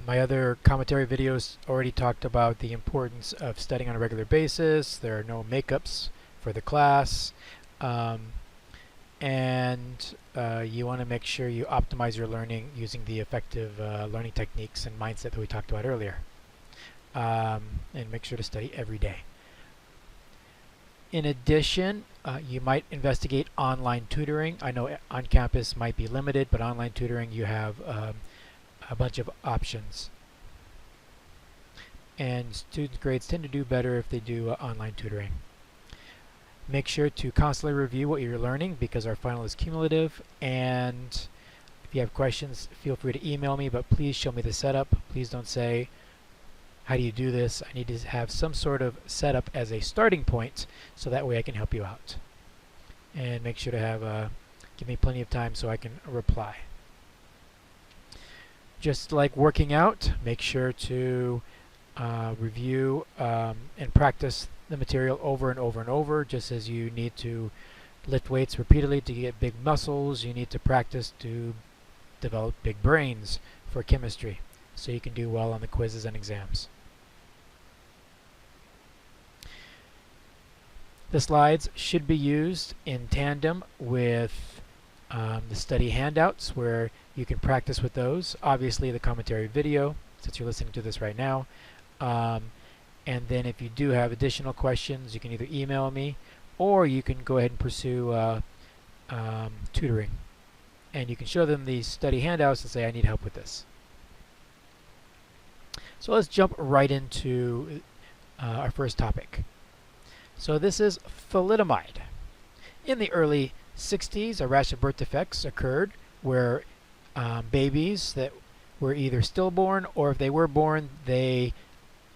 My other commentary videos already talked about the importance of studying on a regular basis. There are no makeups for the class. You want to make sure you optimize your learning using the effective learning techniques and mindset that we talked about earlier. And make sure to study every day. In addition, you might investigate online tutoring. I know on campus might be limited, but online tutoring you have a bunch of options. And student grades tend to do better if they do online tutoring. Make sure to constantly review what you're learning because our final is cumulative. And if you have questions, feel free to email me, but please show me the setup. Please don't say, how do you do this? I need to have some sort of setup as a starting point so that way I can help you out. And make sure to have give me plenty of time so I can reply. Just like working out, make sure to review and practice the material over and over and over. Just as you need to lift weights repeatedly to get big muscles, you need to practice to develop big brains for chemistry so you can do well on the quizzes and exams. The slides should be used in tandem with the study handouts where you can practice with those. Obviously the commentary video, since you're listening to this right now. And then if you do have additional questions, you can either email me or you can go ahead and pursue tutoring. And you can show them the study handouts and say, I need help with this. So let's jump right into our first topic. So this is thalidomide. In the early 60s, a rash of birth defects occurred where babies that were either stillborn or if they were born, they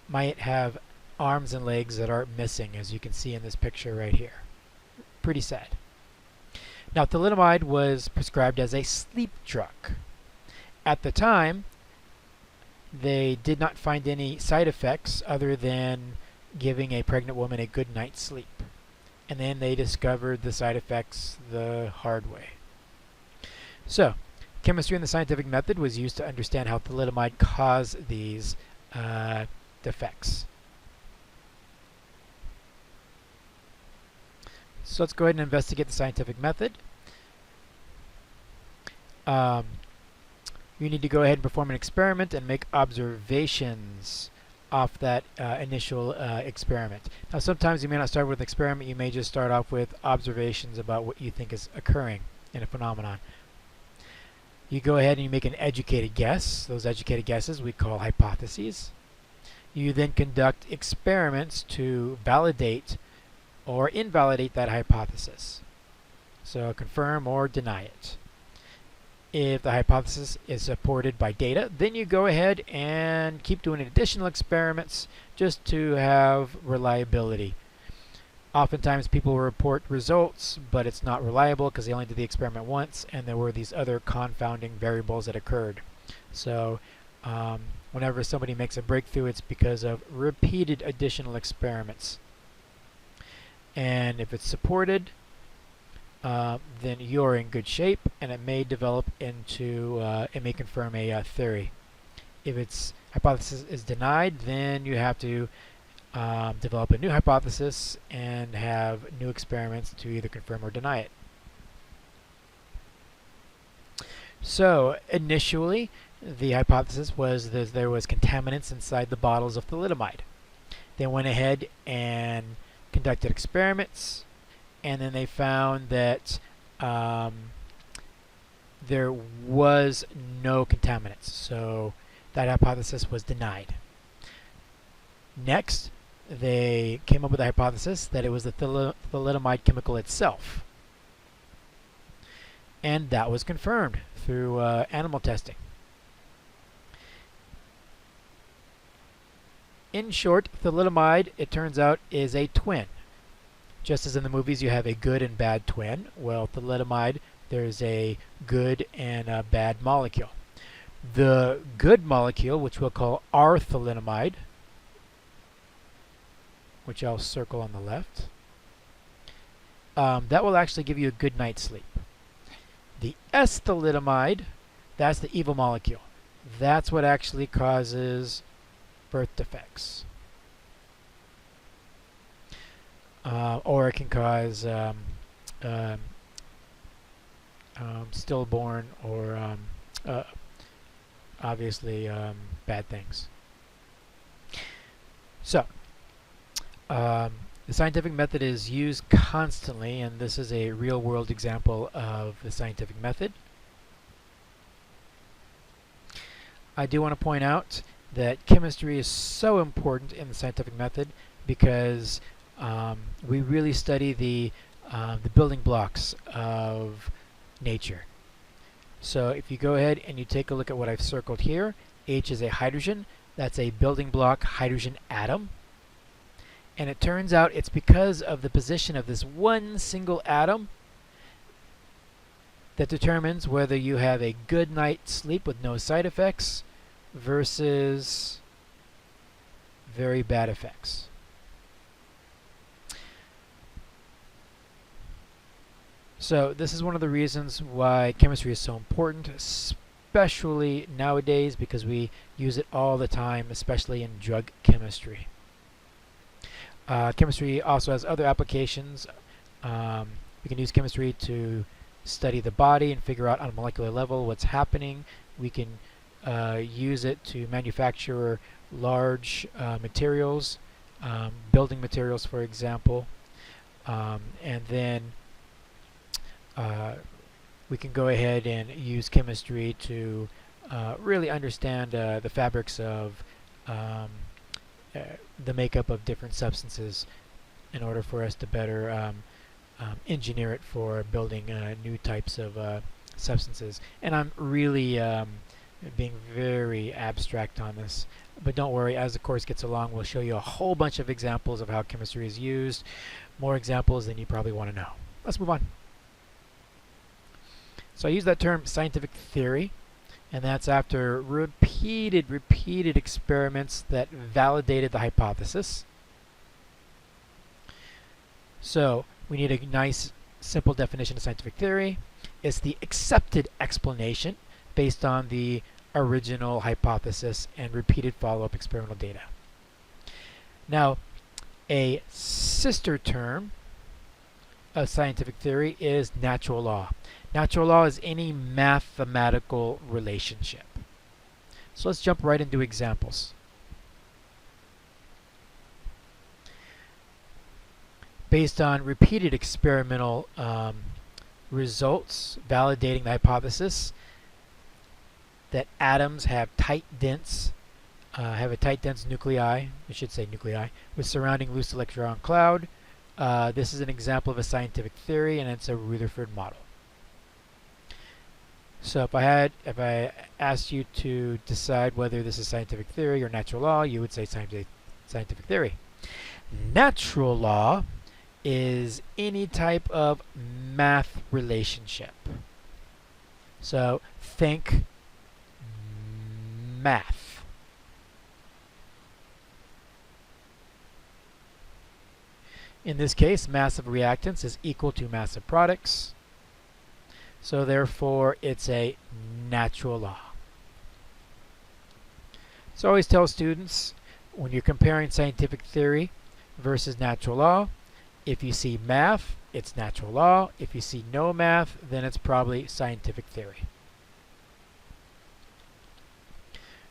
might have arms and legs that are missing, as you can see in this picture right here. Pretty sad. Now, thalidomide was prescribed as a sleep drug. At the time, they did not find any side effects other than giving a pregnant woman a good night's sleep. And then they discovered the side effects the hard way. So, chemistry and the scientific method was used to understand how thalidomide caused these defects. So let's go ahead and investigate the scientific method. You need to go ahead and perform an experiment and make observations off that initial experiment. Now sometimes you may not start with an experiment, you may just start off with observations about what you think is occurring in a phenomenon. You go ahead and you make an educated guess. Those educated guesses we call hypotheses. You then conduct experiments to validate or invalidate that hypothesis. So confirm or deny it. If the hypothesis is supported by data, then you go ahead and keep doing additional experiments just to have reliability. Oftentimes people will report results, but it's not reliable because they only did the experiment once and there were these other confounding variables that occurred. So whenever somebody makes a breakthrough, it's because of repeated additional experiments. And if it's supported, then you're in good shape and it may develop into, it may confirm a theory. If its hypothesis is denied, then you have to develop a new hypothesis and have new experiments to either confirm or deny it. So initially, the hypothesis was that there was contaminants inside the bottles of thalidomide. They went ahead and conducted experiments, and then they found that there was no contaminants, so that hypothesis was denied. Next, they came up with a hypothesis that it was the thalidomide chemical itself, and that was confirmed through animal testing. In short, thalidomide, it turns out, is a twin. Just as in the movies you have a good and bad twin, well, thalidomide, there's a good and a bad molecule. The good molecule, which we'll call R-thalidomide, which I'll circle on the left, that will actually give you a good night's sleep. The S-thalidomide, that's the evil molecule. that's what actually causes birth defects. Or it can cause um, stillborn or obviously bad things. So, the scientific method is used constantly, and this is a real-world example of the scientific method. I do want to point out that chemistry is so important in the scientific method because we really study the building blocks of nature. So if you go ahead and you take a look at what I've circled here, H is a hydrogen. That's a building block hydrogen atom. And it turns out it's because of the position of this one single atom that determines whether you have a good night's sleep with no side effects versus very bad effects. So this is one of the reasons why chemistry is so important, especially nowadays because we use it all the time, especially in drug chemistry. Chemistry also has other applications. We can use chemistry to study the body and figure out on a molecular level what's happening. We can use it to manufacture large materials, building materials, for example. And then we can go ahead and use chemistry to really understand the fabrics of the makeup of different substances in order for us to better engineer it for building new types of substances. And I'm really being very abstract on this, but don't worry, as the course gets along we'll show you a whole bunch of examples of how chemistry is used, more examples than you probably want to know. Let's move on. So I use that term scientific theory, and that's after repeated experiments that validated the hypothesis. So we need a nice simple definition of scientific theory. It's the accepted explanation based on the original hypothesis and repeated follow-up experimental data. Now, a sister term of scientific theory is natural law. Natural law is any mathematical relationship. So let's jump right into examples. Based on repeated experimental results validating the hypothesis that atoms have a tight dense nuclei, I should say nuclei, with surrounding loose electron cloud. This is an example of a scientific theory, and it's a Rutherford model. So if I asked you to decide whether this is scientific theory or natural law, you would say scientific theory. Natural law is any type of math relationship. So think math. In this case, mass of reactants is equal to mass of products. So therefore, it's a natural law. So I always tell students, when you're comparing scientific theory versus natural law, if you see math, it's natural law. If you see no math, then it's probably scientific theory.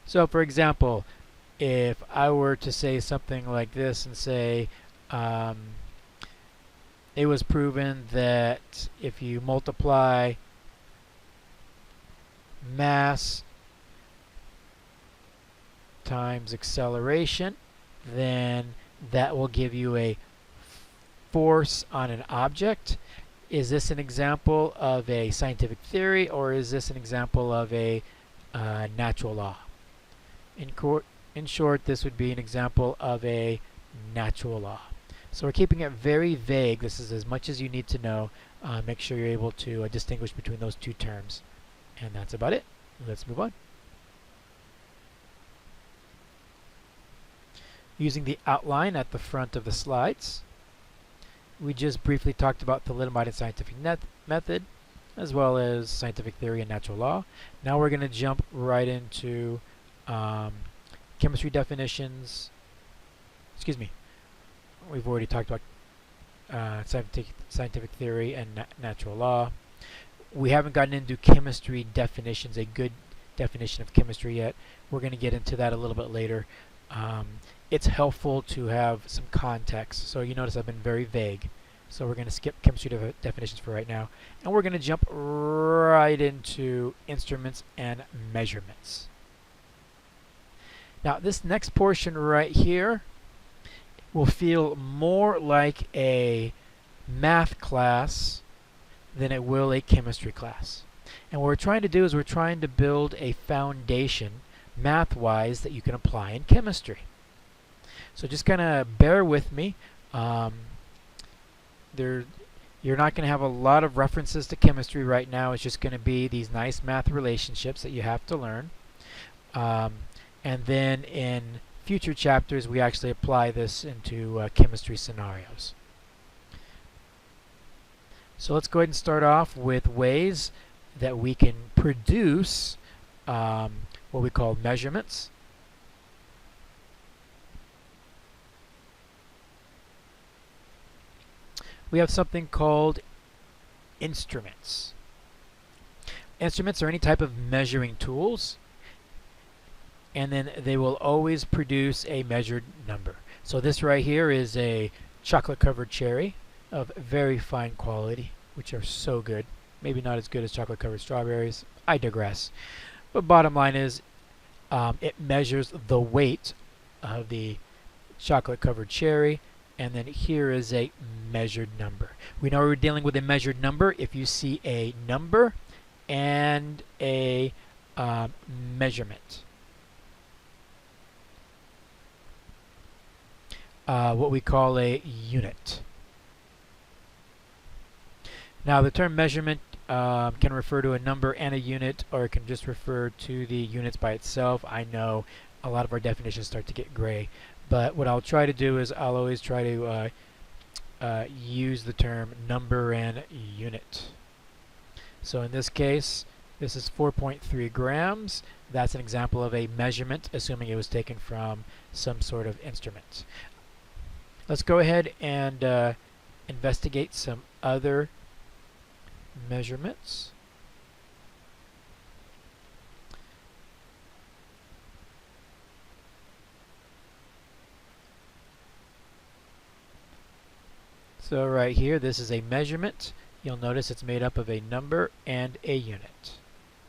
So for example, if I were to say something like this and say, it was proven that if you multiply mass times acceleration, then that will give you a force on an object. Is this an example of a scientific theory, or is this an example of a natural law? In short, this would be an example of a natural law. So we're keeping it very vague. This is as much as you need to know. Make sure you're able to distinguish between those two terms. And that's about it. Let's move on. Using the outline at the front of the slides, we just briefly talked about thalidomide and scientific method. as well as scientific theory and natural law. Now we're going to jump right into chemistry definitions. Excuse me, we've already talked about scientific theory and natural law. We haven't gotten into chemistry definitions, a good definition of chemistry yet. We're going to get into that a little bit later. It's helpful to have some context. So you notice I've been very vague. So we're going to skip chemistry definitions for right now. And we're going to jump right into instruments and measurements. Now this next portion right here will feel more like a math class than it will a chemistry class. And what we're trying to do is we're trying to build a foundation math-wise that you can apply in chemistry. So just kind of bear with me. You're not going to have a lot of references to chemistry right now. It's just going to be these nice math relationships that you have to learn. And then in future chapters we actually apply this into chemistry scenarios. So let's go ahead and start off with ways that we can produce what we call measurements. We have something called instruments. Instruments are any type of measuring tools, and then they will always produce a measured number. So this right here is a chocolate covered cherry of very fine quality, which are so good. Maybe not as good as chocolate covered strawberries. I digress. But bottom line is it measures the weight of the chocolate covered cherry, and then here is a measured number. We know we're dealing with a measured number if you see a number and a measurement. What we call a unit. Now the term measurement can refer to a number and a unit, or it can just refer to the units by itself. I know a lot of our definitions start to get gray, but what I'll try to do is I'll always try to use the term number and unit. So in this case, this is 4.3 grams. That's an example of a measurement, assuming it was taken from some sort of instrument. Let's go ahead and investigate some other measurements. So right here, this is a measurement. You'll notice it's made up of a number and a unit.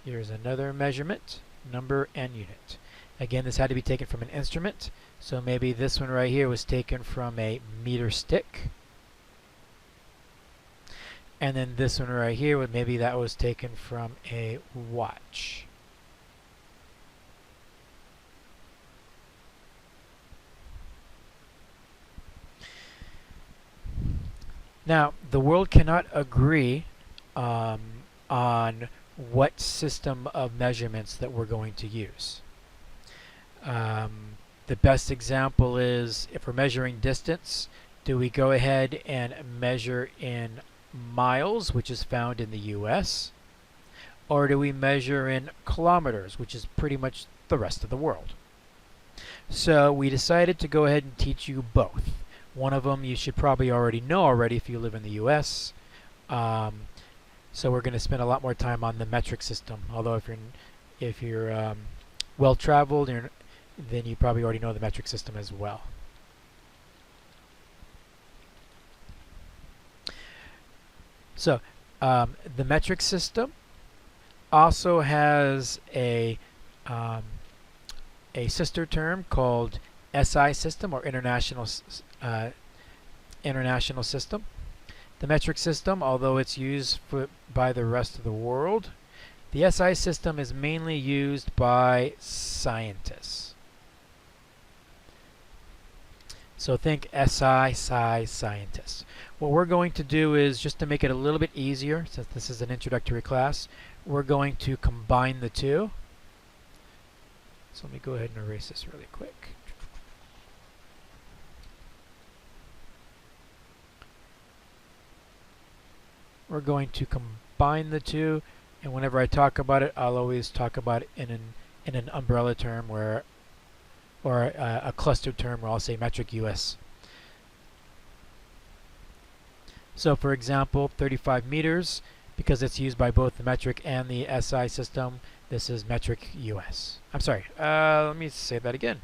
Here's another measurement, number and unit. Again, this had to be taken from an instrument. So maybe this one right here was taken from a meter stick. And then this one right here, maybe that was taken from a watch. Now, the world cannot agree on what system of measurements that we're going to use. The best example is if we're measuring distance, do we go ahead and measure in miles, which is found in the US, or do we measure in kilometers, which is pretty much the rest of the world? So we decided to go ahead and teach you both. One of them you should probably already know if you live in the US. So we're going to spend a lot more time on the metric system. Although if you're well traveled, then you probably already know the metric system as well. So the metric system also has a sister term called SI system, or international system. The metric system, although it's used by the rest of the world, the SI system is mainly used by scientists. So think SI, scientists. What we're going to do is, just to make it a little bit easier, since this is an introductory class, we're going to combine the two. So let me go ahead and erase this really quick. We're going to combine the two, and whenever I talk about it, I'll always talk about it in an umbrella term where, or a clustered term where I'll say metric US. So for example, 35 meters, because it's used by both the metric and the SI system, this is metric US. I'm sorry, let me say that again.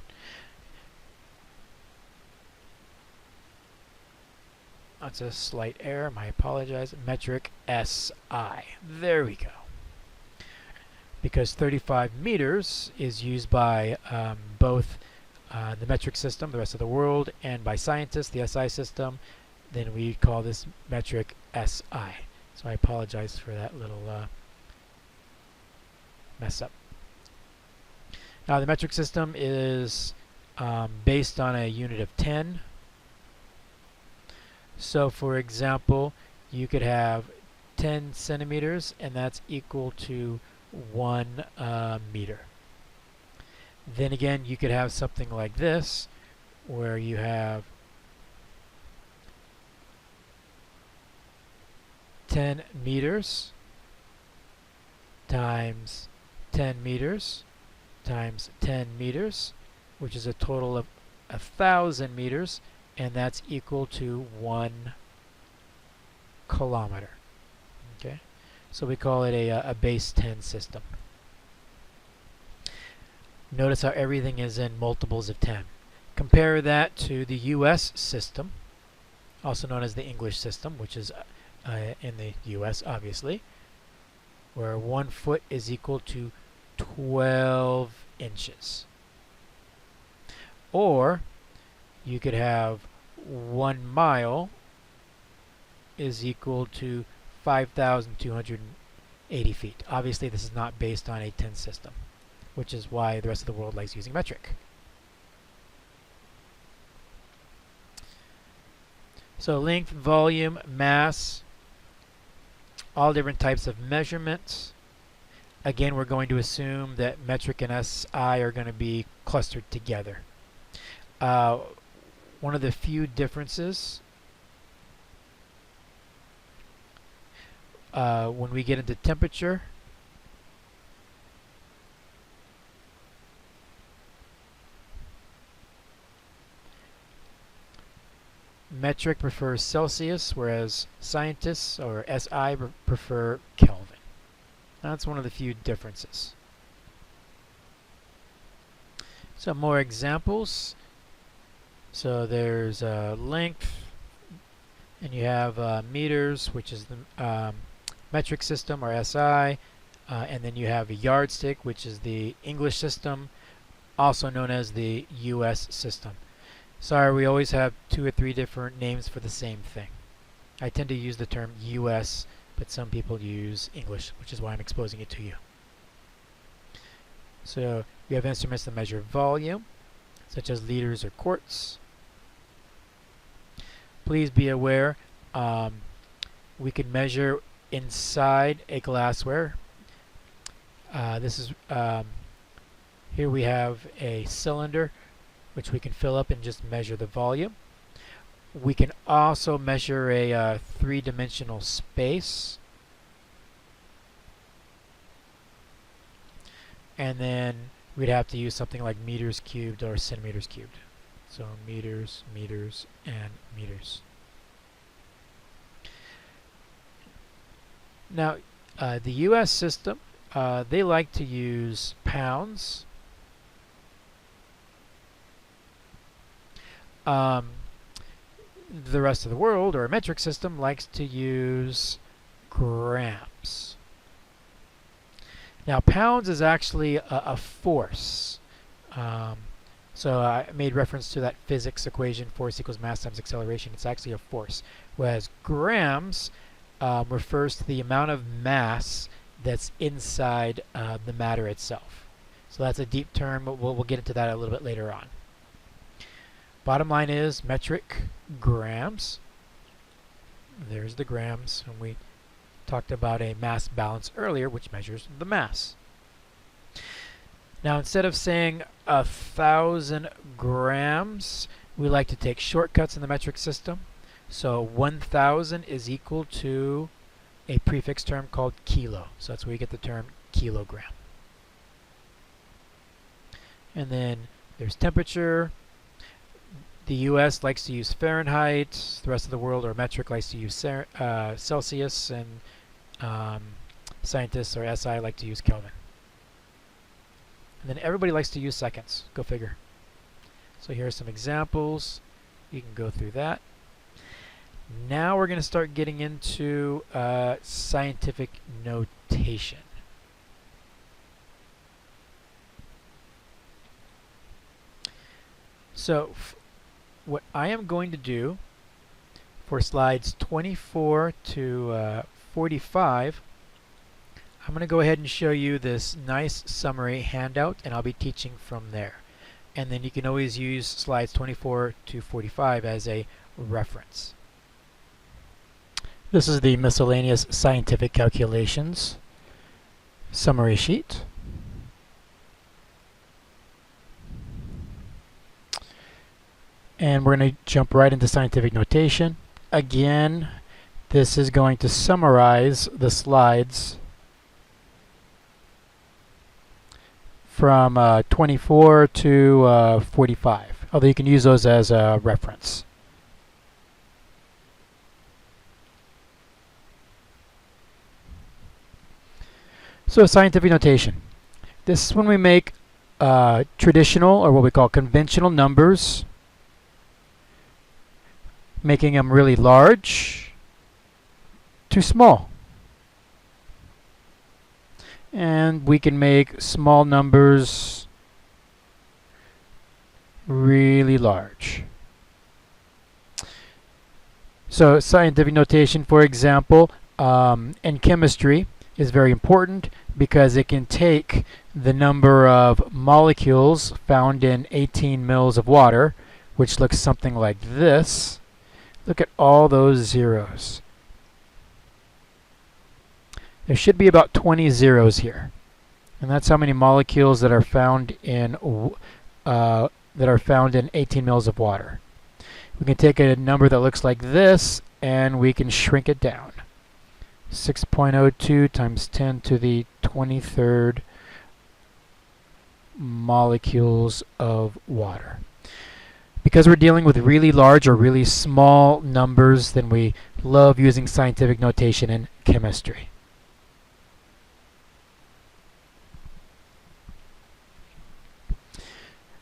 That's a slight error, I apologize. Metric SI. There we go. Because 35 meters is used by both the metric system, the rest of the world, and by scientists, the SI system, then we call this metric SI. So I apologize for that little mess up. Now the metric system is based on a unit of 10. So for example, you could have 10 centimeters, and that's equal to 1 meter. Then again, you could have something like this, where you have 10 meters times 10 meters times 10 meters, which is a total of 1,000 meters, and that's equal to 1 kilometer. Okay, so we call it a base 10 system. Notice how everything is in multiples of 10. Compare that to the US system, also known as the English system, which is in the US obviously, where 1 foot is equal to 12 inches. Or you could have 1 mile is equal to 5,280 feet. Obviously this is not based on a 10 system, which is why the rest of the world likes using metric. So length, volume, mass, all different types of measurements. Again, we're going to assume that metric and SI are going to be clustered together. One of the few differences when we get into temperature, metric prefers Celsius, whereas scientists or SI prefer Kelvin. That's one of the few differences. Some more examples. So there's length, and you have meters, which is the metric system or SI, and then you have a yardstick, which is the English system, also known as the US system. Sorry, we always have 2 or 3 different names for the same thing. I tend to use the term US, but some people use English, which is why I'm exposing it to you. So you have instruments that measure volume, such as liters or quarts. Please be aware, we can measure inside a glassware. This is here we have a cylinder, which we can fill up and just measure the volume. We can also measure a 3-dimensional space. And then we'd have to use something like meters cubed or centimeters cubed. So meters, meters, and meters. Now, the US system, they like to use pounds. The rest of the world, or a metric system, likes to use grams. Now, pounds is actually a force. So I made reference to that physics equation, force equals mass times acceleration. It's actually a force. Whereas grams refers to the amount of mass that's inside the matter itself. So that's a deep term, but we'll get into that a little bit later on. Bottom line is metric grams. There's the grams, and we talked about a mass balance earlier, which measures the mass. Now, instead of saying 1,000 grams, we like to take shortcuts in the metric system. So 1,000 is equal to a prefix term called kilo. So that's where you get the term kilogram. And then there's temperature. The US likes to use Fahrenheit. The rest of the world, or metric, likes to use Celsius, and scientists, or SI, like to use Kelvin. And then everybody likes to use seconds. Go figure. So here are some examples. You can go through that. Now we're going to start getting into scientific notation. So what I am going to do for slides 24 to 45, I'm going to go ahead and show you this nice summary handout, and I'll be teaching from there. And then you can always use slides 24 to 45 as a reference. This is the miscellaneous scientific calculations summary sheet. And we're going to jump right into scientific notation. Again, this is going to summarize the slides from 24 to 45, although you can use those as a reference. So scientific notation. This is when we make traditional, or what we call conventional numbers, making them really large to small. And we can make small numbers really large. So scientific notation, for example, in chemistry is very important because it can take the number of molecules found in 18 mils of water, which looks something like this. Look at all those zeros. There should be about 20 zeros here, and that's how many molecules that are found in 18 mils of water. We can take a number that looks like this, and we can shrink it down. 6.02 times 10 to the 23rd molecules of water. Because we're dealing with really large or really small numbers, then we love using scientific notation in chemistry.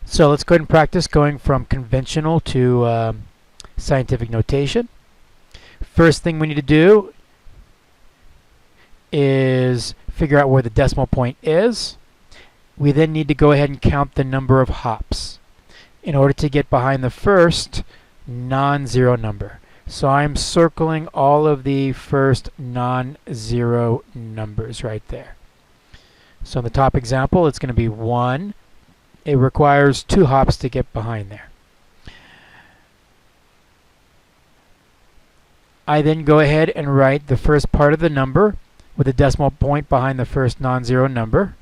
So let's go ahead and practice going from conventional to scientific notation. First thing we need to do is figure out where the decimal point is. We then need to go ahead and count the number of hops in order to get behind the first non-zero number. So I'm circling all of the first non-zero numbers right there. So in the top example, it's going to be 1. It requires 2 hops to get behind there. I then go ahead and write the first part of the number with a decimal point behind the first non-zero number.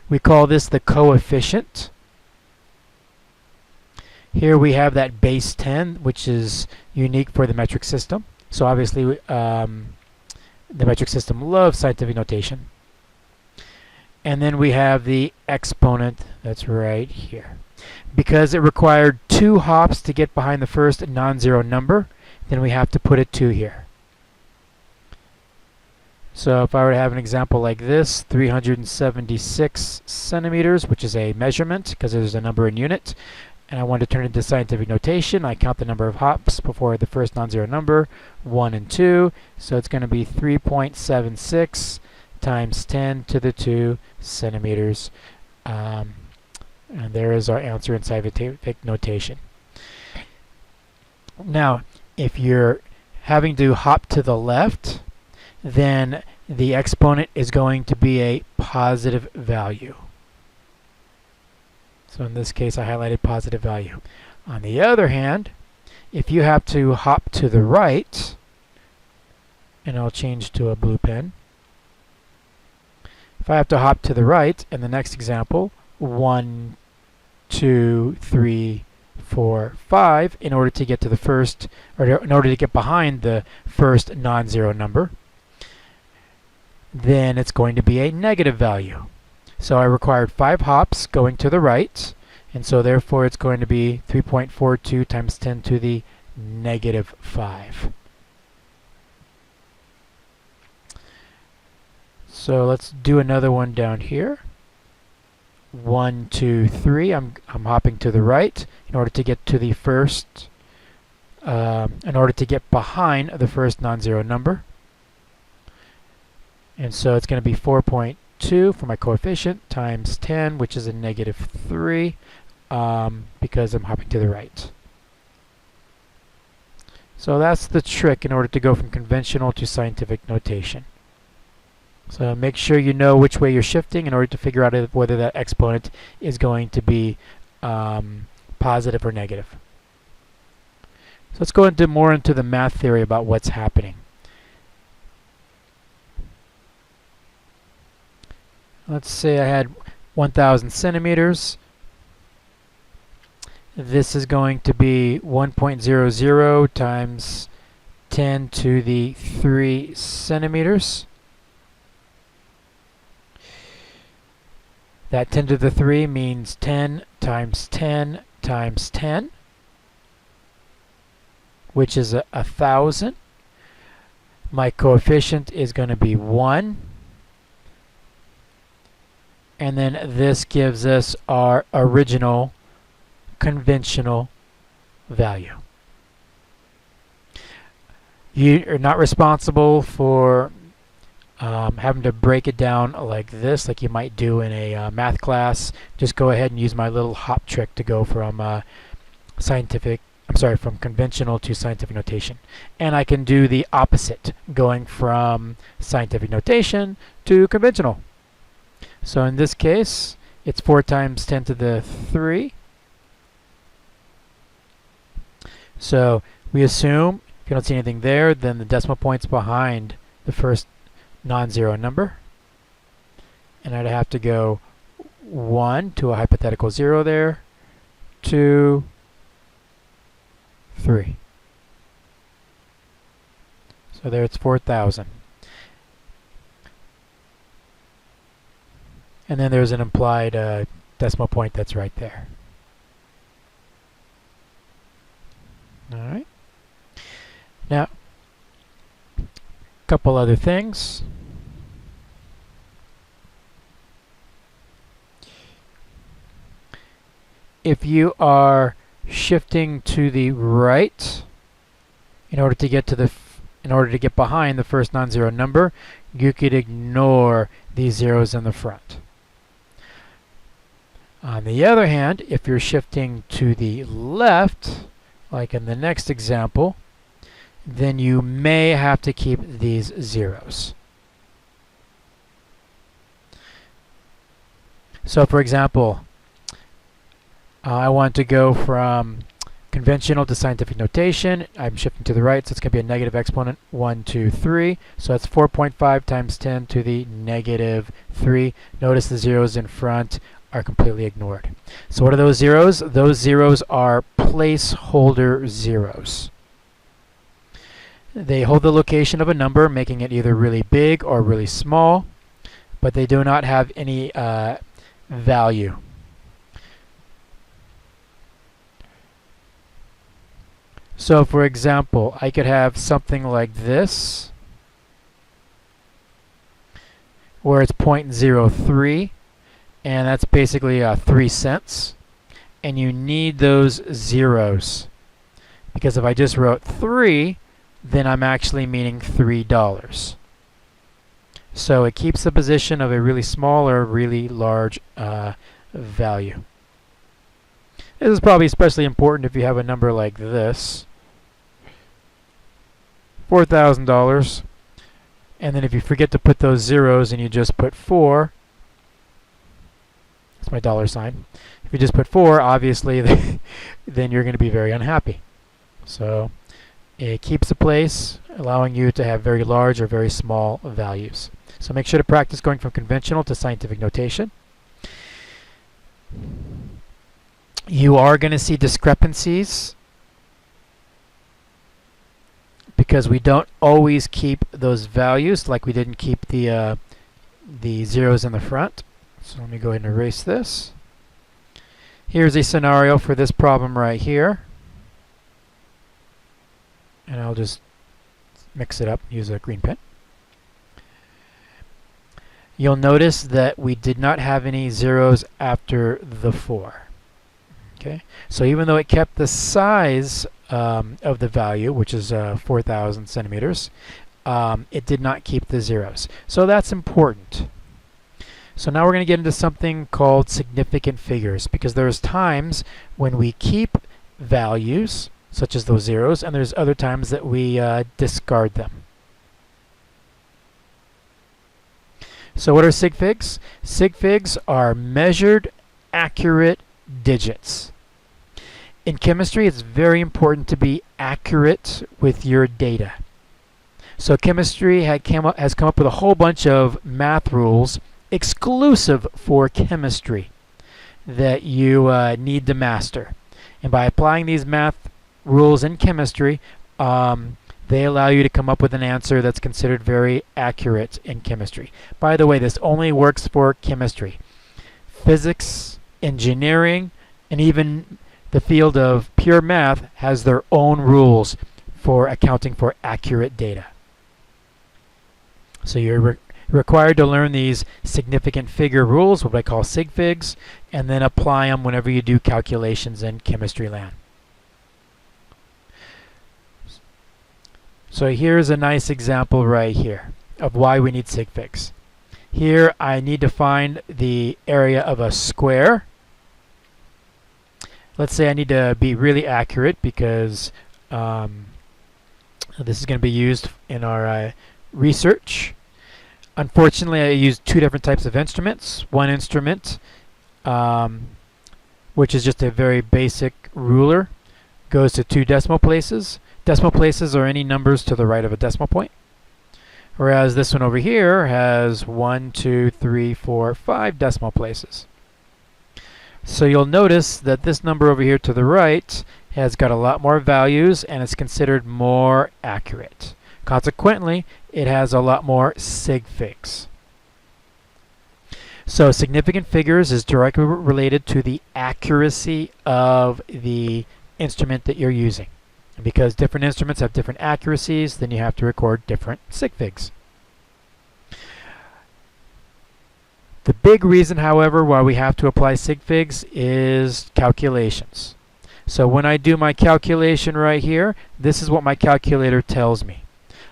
We call this the coefficient. Here we have that base 10, which is unique for the metric system. So obviously the metric system loves scientific notation. And then we have the exponent that's right here. Because it required 2 hops to get behind the first non-zero number, then we have to put a 2 here. So if I were to have an example like this, 376 centimeters, which is a measurement because there's a number in unit, and I want to turn it into scientific notation, I count the number of hops before the first non-zero number, 1 and 2, so it's going to be 3.76 times 10 to the 2 centimeters. And there is our answer in scientific notation. Now, if you're having to hop to the left, then the exponent is going to be a positive value. So in this case, I highlighted positive value. On the other hand, if you have to hop to the right, and I'll change to a blue pen. If I have to hop to the right, in the next example, 1, 2, 3, for 5 in order to get to the first, or in order to get behind the first non-zero number, then it's going to be a negative value. So I required 5 hops going to the right, and so therefore it's going to be 3.42 times 10 to the negative 5. So let's do another one down here. 1, 2, 3. I'm hopping to the right in order to get to the first, in order to get behind the first non-zero number. And so it's going to be 4.2 for my coefficient times 10, which is a negative 3, because I'm hopping to the right. So that's the trick in order to go from conventional to scientific notation. So make sure you know which way you're shifting in order to figure out whether that exponent is going to be positive or negative. So let's go more into the math theory about what's happening. Let's say I had 1,000 centimeters. This is going to be 1.00 times 10 to the 3 centimeters. That 10 to the 3 means 10 times 10 times 10, which is 1,000. My coefficient is going to be 1. And then this gives us our original conventional value. You are not responsible for having to break it down like this, like you might do in a math class. Just go ahead and use my little hop trick to go from from conventional to scientific notation. And I can do the opposite, going from scientific notation to conventional. So in this case, it's 4 times 10 to the 3. So we assume, if you don't see anything there, then the decimal point's behind the first non-zero number, and I'd have to go 1 to a hypothetical 0 there, 2, 3. So there it's 4,000. And then there's an implied decimal point that's right there. Alright. Now, a couple other things. If you are shifting to the right in order to get behind the first non-zero number, you could ignore these zeros in the front. On the other hand, if you're shifting to the left, like in the next example, then you may have to keep these zeros. So for example, I want to go from conventional to scientific notation. I'm shifting to the right, so it's going to be a negative exponent, 1, 2, 3. So that's 4.5 times 10 to the negative 3. Notice the zeros in front are completely ignored. So what are those zeros? Those zeros are placeholder zeros. They hold the location of a number, making it either really big or really small, but they do not have any value. So for example, I could have something like this, where it's 0.03, and that's basically 3 cents. And you need those zeros, because if I just wrote 3, then I'm actually meaning $3. So it keeps the position of a really small or really large value. This is probably especially important if you have a number like this, $4,000, and then if you forget to put those zeros and you just put 4, that's my dollar sign. If you just put 4, obviously, then you're going to be very unhappy. So it keeps the place, allowing you to have very large or very small values. So make sure to practice going from conventional to scientific notation. You are going to see discrepancies because we don't always keep those values, like we didn't keep the zeros in the front. So let me go ahead and erase this. Here's a scenario for this problem right here. And I'll just mix it up, use a green pen. You'll notice that we did not have any zeros after the 4. Okay, so even though it kept the size of the value, which is 4,000 centimeters, it did not keep the zeros. So that's important. So now we're going to get into something called significant figures, because there's times when we keep values, such as those zeros, and there's other times that we discard them. So what are sig figs? Sig figs are measured, accurate digits. In chemistry, it's very important to be accurate with your data. So chemistry has come up with a whole bunch of math rules exclusive for chemistry that you need to master. And by applying these math rules in chemistry, they allow you to come up with an answer that's considered very accurate in chemistry. By the way, this only works for chemistry. Physics, engineering, and even the field of pure math has their own rules for accounting for accurate data. So you're required to learn these significant figure rules, what I call sig figs, and then apply them whenever you do calculations in chemistry land. So here's a nice example right here of why we need sig figs. Here I need to find the area of a square. Let's say I need to be really accurate because this is going to be used in our research. Unfortunately, I used 2 different types of instruments. One instrument, which is just a very basic ruler, goes to 2 decimal places. Decimal places are any numbers to the right of a decimal point. Whereas this one over here has 1, 2, 3, 4, 5 decimal places. So you'll notice that this number over here to the right has got a lot more values and it's considered more accurate. Consequently, it has a lot more sig figs. So significant figures is directly related to the accuracy of the instrument that you're using. And because different instruments have different accuracies, then you have to record different sig figs. The big reason, however, why we have to apply sig figs is calculations. So when I do my calculation right here, this is what my calculator tells me.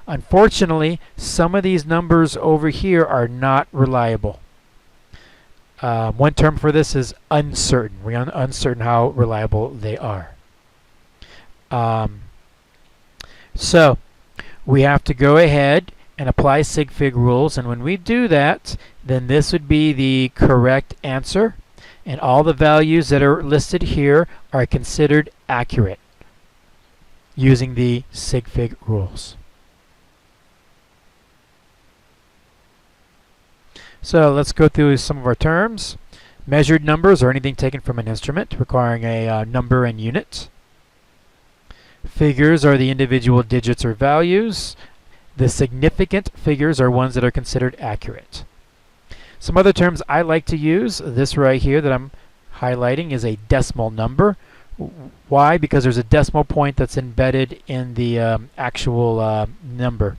Unfortunately, some of these numbers over here are not reliable. One term for this is uncertain. We're uncertain how reliable they are. So we have to go ahead and apply sig fig rules, and when we do that, then this would be the correct answer, and all the values that are listed here are considered accurate using the sig fig rules. So let's go through some of our terms. Measured numbers are anything taken from an instrument requiring a number and unit. Figures are the individual digits or values. The significant figures are ones that are considered accurate. Some other terms I like to use, this right here that I'm highlighting is a decimal number. Why? Because there's a decimal point that's embedded in the actual number.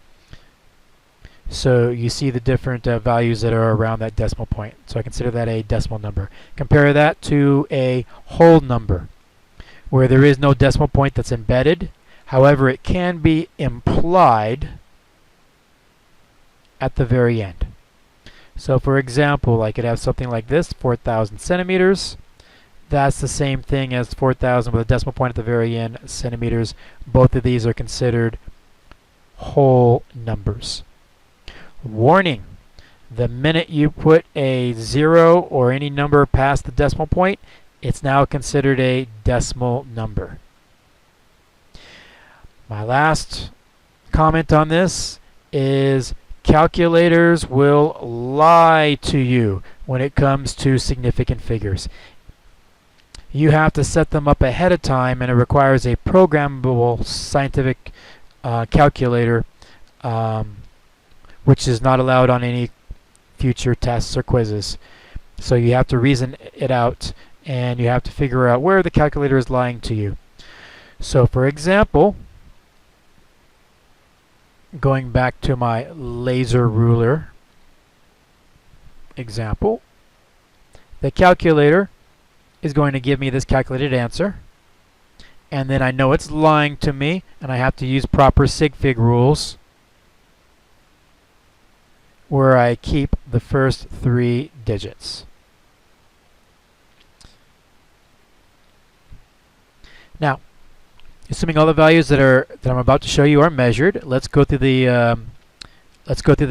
So you see the different values that are around that decimal point. So I consider that a decimal number. Compare that to a whole number, where there is no decimal point that's embedded. However, it can be implied at the very end. So for example, I could have something like this, 4,000 centimeters. That's the same thing as 4,000 with a decimal point at the very end, centimeters. Both of these are considered whole numbers. Warning: the minute you put a 0 or any number past the decimal point, it's now considered a decimal number. My last comment on this is calculators will lie to you when it comes to significant figures. you have to set them up ahead of time, and it requires a programmable scientific calculator, which is not allowed on any future tests or quizzes. So you have to reason it out, and you have to figure out where the calculator is lying to you. So for example, going back to my laser ruler example, the calculator is going to give me this calculated answer, and then I know it's lying to me, and I have to use proper sig fig rules where I keep the first 3 digits. Now, assuming all the values that I'm about to show you are measured, let's go through the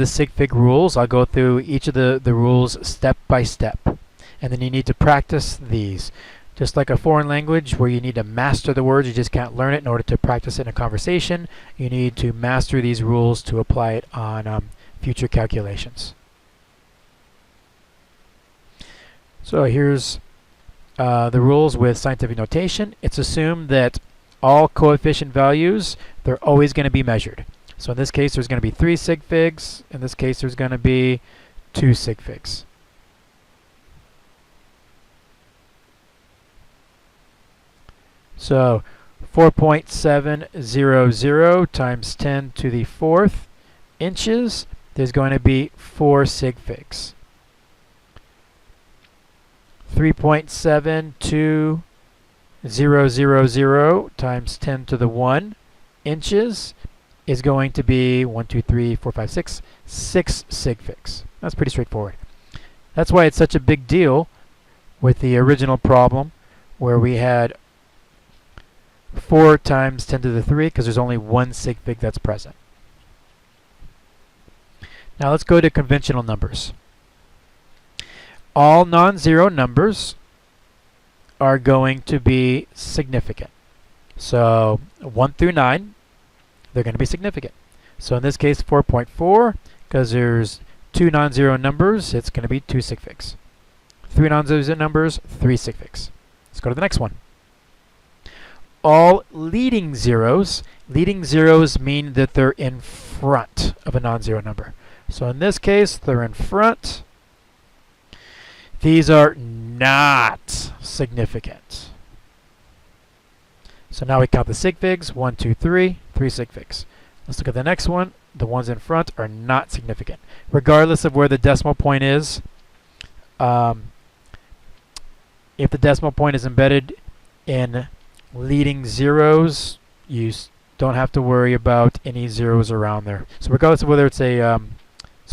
sig fig rules. I'll go through each of the rules step by step, and then you need to practice these. Just like a foreign language where you need to master the words, you just can't learn it in order to practice it in a conversation. You need to master these rules to apply it on future calculations. So here's the rules with scientific notation. It's assumed that all coefficient values, they're always going to be measured. So in this case, there's going to be 3 sig figs. In this case, there's going to be 2 sig figs. So 4.700 times 10 to the 4th inches, there's going to be 4 sig figs. 3.72000 times 10 to the 1 inches is going to be 1, 2, 3, 4, 5, 6, 6 sig figs. That's pretty straightforward. That's why it's such a big deal with the original problem where we had 4 times 10 to the 3, because there's only 1 sig fig that's present. Now let's go to conventional numbers. All non-zero numbers are going to be significant. So 1 through 9, they're going to be significant. So in this case, 4.4, because there's 2 non-zero numbers, it's going to be 2 sig figs. 3 non-zero numbers, 3 sig figs. Let's go to the next one. All leading zeros mean that they're in front of a non-zero number. So in this case, they're in front. These are not significant. So now we count the sig figs. 1, 2, 3, 3 sig figs. Let's look at the next one. The ones in front are not significant. Regardless of where the decimal point is, if the decimal point is embedded in leading zeros, you don't have to worry about any zeros around there. So regardless of whether it's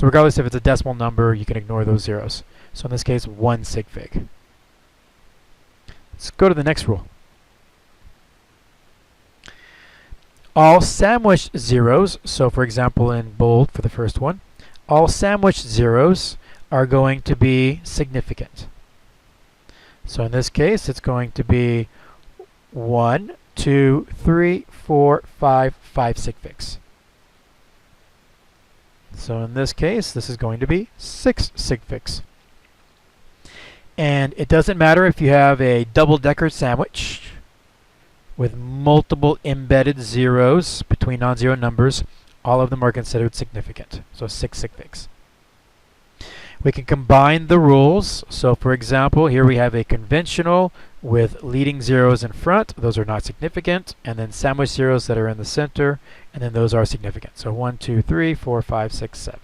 regardless if it's a decimal number, you can ignore those zeros. So in this case, 1 sig fig. Let's go to the next rule. All sandwiched zeros, so for example in bold for the first one, all sandwiched zeros are going to be significant. So in this case, it's going to be 1, 2, 3, 4, 5, 5 sig figs. So in this case, this is going to be 6 sig figs. And it doesn't matter if you have a double-decker sandwich with multiple embedded zeros between non-zero numbers, all of them are considered significant. So 6 sig figs. We can combine the rules. So for example, here we have a conventional with leading zeros in front. Those are not significant. And then sandwich zeros that are in the center. And then those are significant. So 1, 2, 3, 4, 5, 6, 7.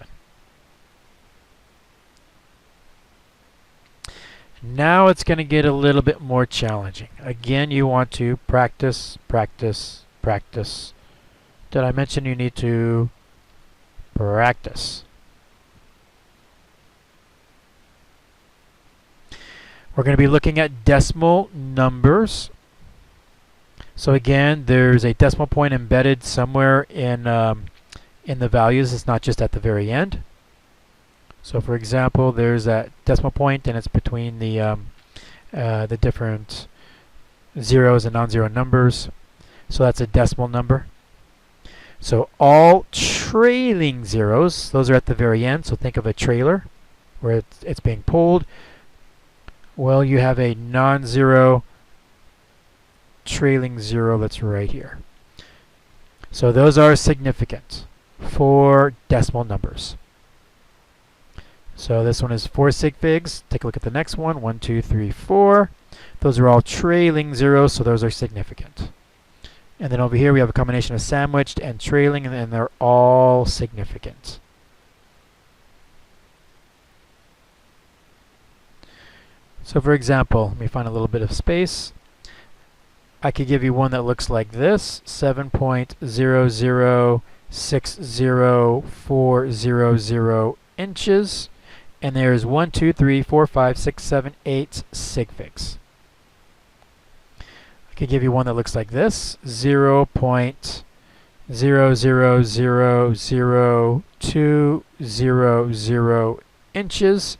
Now it's going to get a little bit more challenging. Again, you want to practice, practice, practice. Did I mention you need to practice? We're going to be looking at decimal numbers. So again, there's a decimal point embedded somewhere in the values. It's not just at the very end. So for example, there's that decimal point, and it's between the different zeros and non-zero numbers. So that's a decimal number. So all trailing zeros, those are at the very end. So think of a trailer where it's being pulled. Well, you have a non-zero trailing zero that's right here. So those are significant for decimal numbers. So this one is 4 sig figs. Take a look at the next one. 1, 2, 3, 4. Those are all trailing zeros, so those are significant. And then over here we have a combination of sandwiched and trailing, and they're all significant. So for example, let me find a little bit of space. I could give you one that looks like this, 7.0060400 inches. And there's 1, 2, 3, 4, 5, 6, 7, 8 sig figs. I could give you one that looks like this, 0.0000200 inches.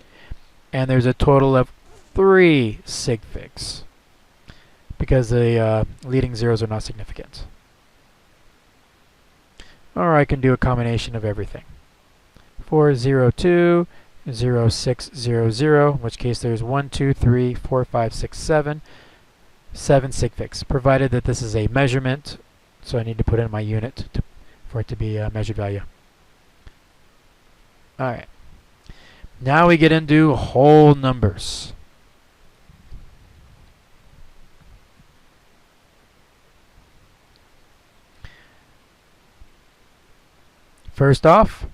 And there's a total of 3 sig figs, because the leading zeros are not significant. Or I can do a combination of everything. 402, 0600, in which case there's 1, 2, 3, 4, 5, 6, 7 sig figs, provided that this is a measurement, so I need to put in my unit for it to be a measured value. Alright, now we get into whole numbers. First off,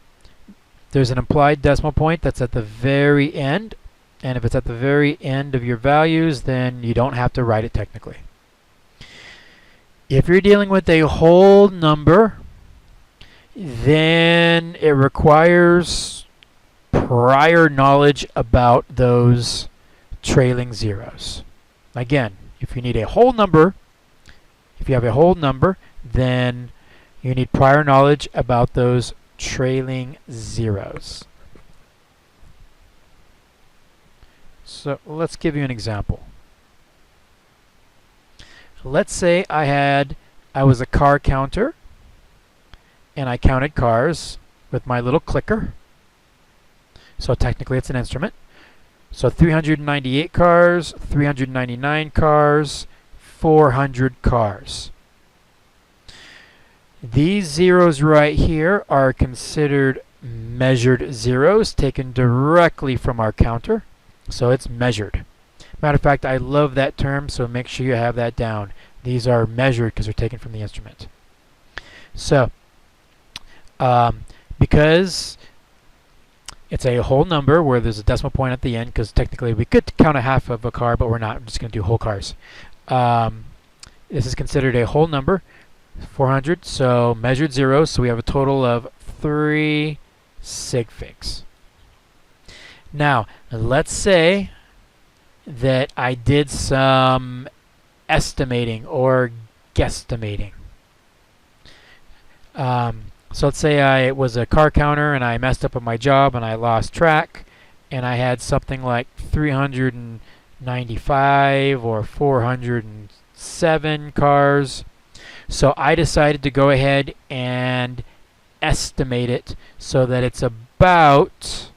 there's an implied decimal point that's at the very end, and if it's at the very end of your values, then you don't have to write it technically. If you're dealing with a whole number, then it requires prior knowledge about those trailing zeros. Again, if you need a whole number, if you have a whole number, then you need prior knowledge about those trailing zeros. So let's give you an example. Let's say I was a car counter and I counted cars with my little clicker. So technically it's an instrument. So 398 cars, 399 cars, 400 cars. These zeros right here are considered measured zeros taken directly from our counter. So it's measured. Matter of fact, I love that term, so make sure you have that down. These are measured because they're taken from the instrument. So, because it's a whole number where there's a decimal point at the end, because technically we could count a half of a car, but we're not. I'm just going to do whole cars. This is considered a whole number. 400, so measured zeros, so we have a total of 3 sig figs. Now, let's say that I did some estimating or guesstimating. So let's say I was a car counter and I messed up on my job and I lost track, and I had something like 395 or 407 cars. So I decided to go ahead and estimate it so that it's about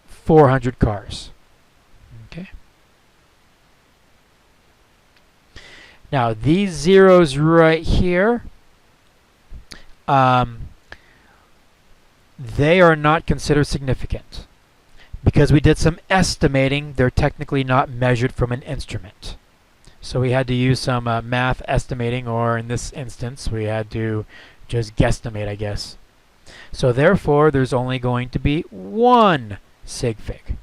400 cars. Okay. Now these zeros right here, they are not considered significant. Because we did some estimating, they're technically not measured from an instrument. So we had to use some math estimating, or in this instance, we had to just guesstimate, I guess. So therefore, there's only going to be 1 sig fig.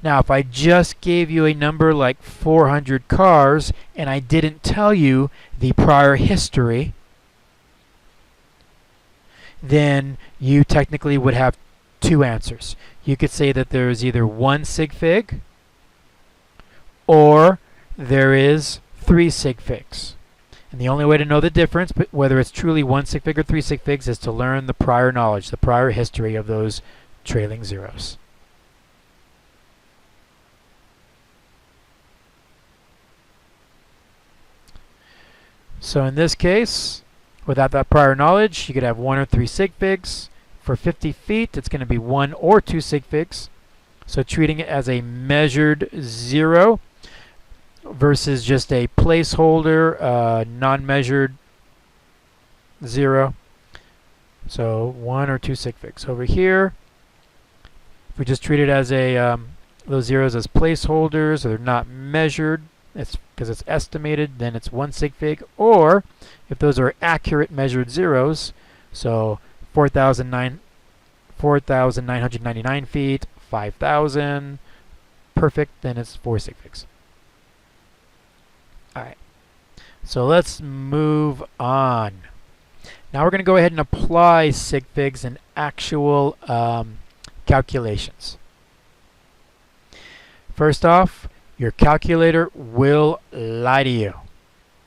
Now, if I just gave you a number like 400 cars, and I didn't tell you the prior history, then you technically would have 2 answers. You could say that there is either 1 sig fig, or there is 3 sig figs. And the only way to know the difference, whether it's truly 1 sig fig or 3 sig figs, is to learn the prior knowledge, the prior history of those trailing zeros. So in this case, without that prior knowledge, you could have 1 or 3 sig figs. For 50 feet, it's going to be 1 or 2 sig figs. So treating it as a measured zero, versus just a placeholder, non-measured 0. So 1 or 2 sig figs. Over here, if we just treat it as those zeros as placeholders, or they're not measured, it's because it's estimated, then it's 1 sig fig. Or if those are accurate measured zeros, so 4,999 feet, 5,000, perfect, then it's 4 sig figs. Alright, so let's move on. Now we're going to go ahead and apply sig figs in actual calculations. First off, your calculator will lie to you.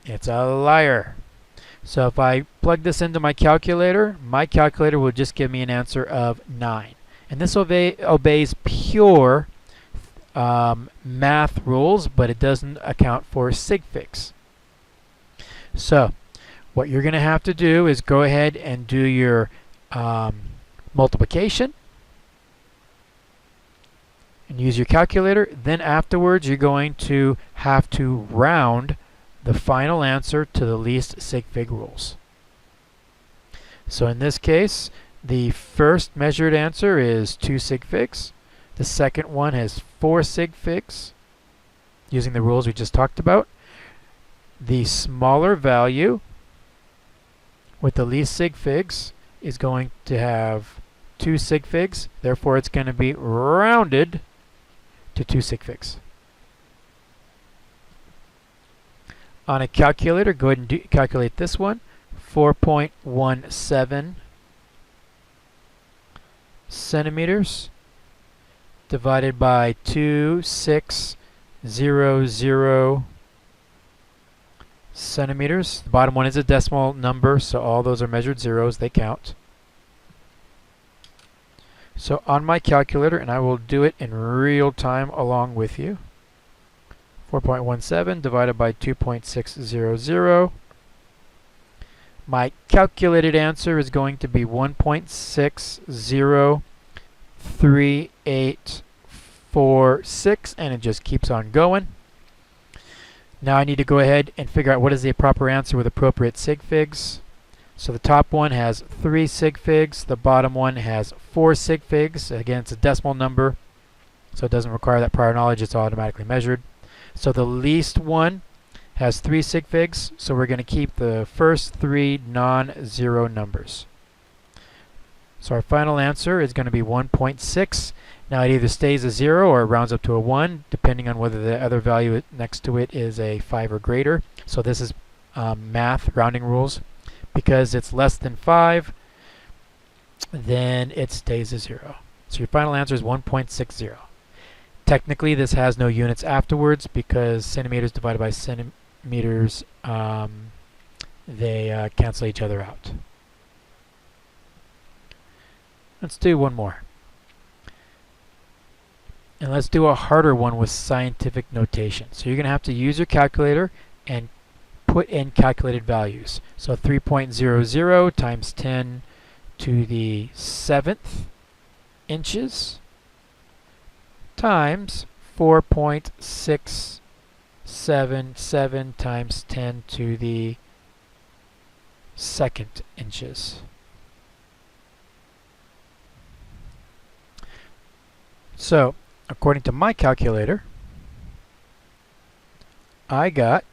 It's a liar. So if I plug this into my calculator will just give me an answer of 9. And this obeys pure math rules, but it doesn't account for sig figs. So what you're going to have to do is go ahead and do your multiplication and use your calculator. Then afterwards you're going to have to round the final answer to the least sig fig rules. So in this case, the first measured answer is 2 sig figs. The second one has 4 sig figs, using the rules we just talked about. The smaller value with the least sig figs is going to have 2 sig figs. Therefore, it's going to be rounded to 2 sig figs. On a calculator, go ahead and calculate this one. 4.17 centimeters divided by 2,600 centimeters. The bottom one is a decimal number, so all those are measured zeros, they count. So on my calculator, and I will do it in real time along with you, 4.17 divided by 2.600. My calculated answer is going to be 1.603846, and it just keeps on going. Now I need to go ahead and figure out what is the proper answer with appropriate sig figs. So the top one has 3 sig figs, the bottom one has 4 sig figs. Again, it's a decimal number, so it doesn't require that prior knowledge, it's automatically measured. So the least one has 3 sig figs, so we're going to keep the first 3 non-zero numbers. So our final answer is going to be 1.6. Now it either stays a 0 or it rounds up to a 1, depending on whether the other value next to it is a 5 or greater. So this is math, rounding rules. Because it's less than 5, then it stays a 0. So your final answer is 1.60. Technically, this has no units afterwards because centimeters divided by centimeters, they cancel each other out. Let's do one more. And let's do a harder one with scientific notation. So you're going to have to use your calculator and put in calculated values. So 3.00 times 10 to the 7th inches times 4.677 times 10 to the 2nd inches. So, according to my calculator, I got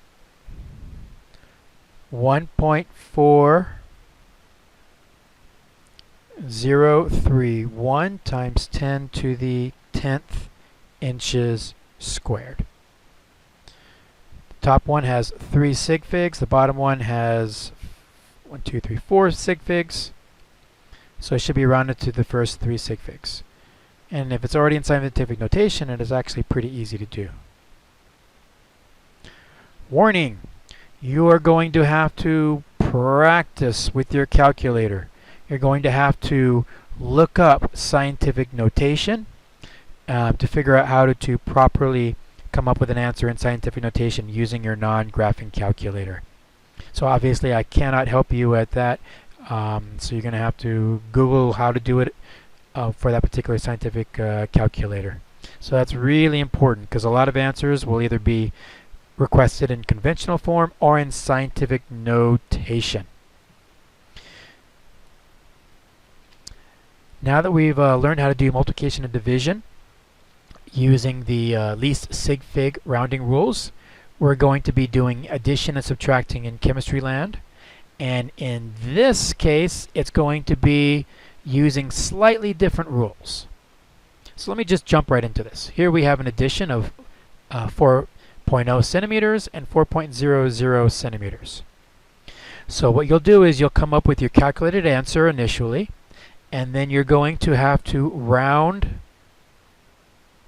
1.4031 times 10 to the 10th inches squared. The top one has 3 sig figs, the bottom one has 4 sig figs, so it should be rounded to the first 3 sig figs. And if it's already in scientific notation, it is actually pretty easy to do. Warning! You are going to have to practice with your calculator. You're going to have to look up scientific notation to figure out how to properly come up with an answer in scientific notation using your non-graphing calculator. So obviously I cannot help you at that, so you're going to have to Google how to do it for that particular scientific calculator. So that's really important because a lot of answers will either be requested in conventional form or in scientific notation. Now that we've learned how to do multiplication and division using the least sig fig rounding rules, we're going to be doing addition and subtracting in chemistry land. And in this case, it's going to be using slightly different rules. So let me just jump right into this. Here we have an addition of 4.0 centimeters and 4.00 centimeters. So what you'll do is you'll come up with your calculated answer initially, and then you're going to have to round,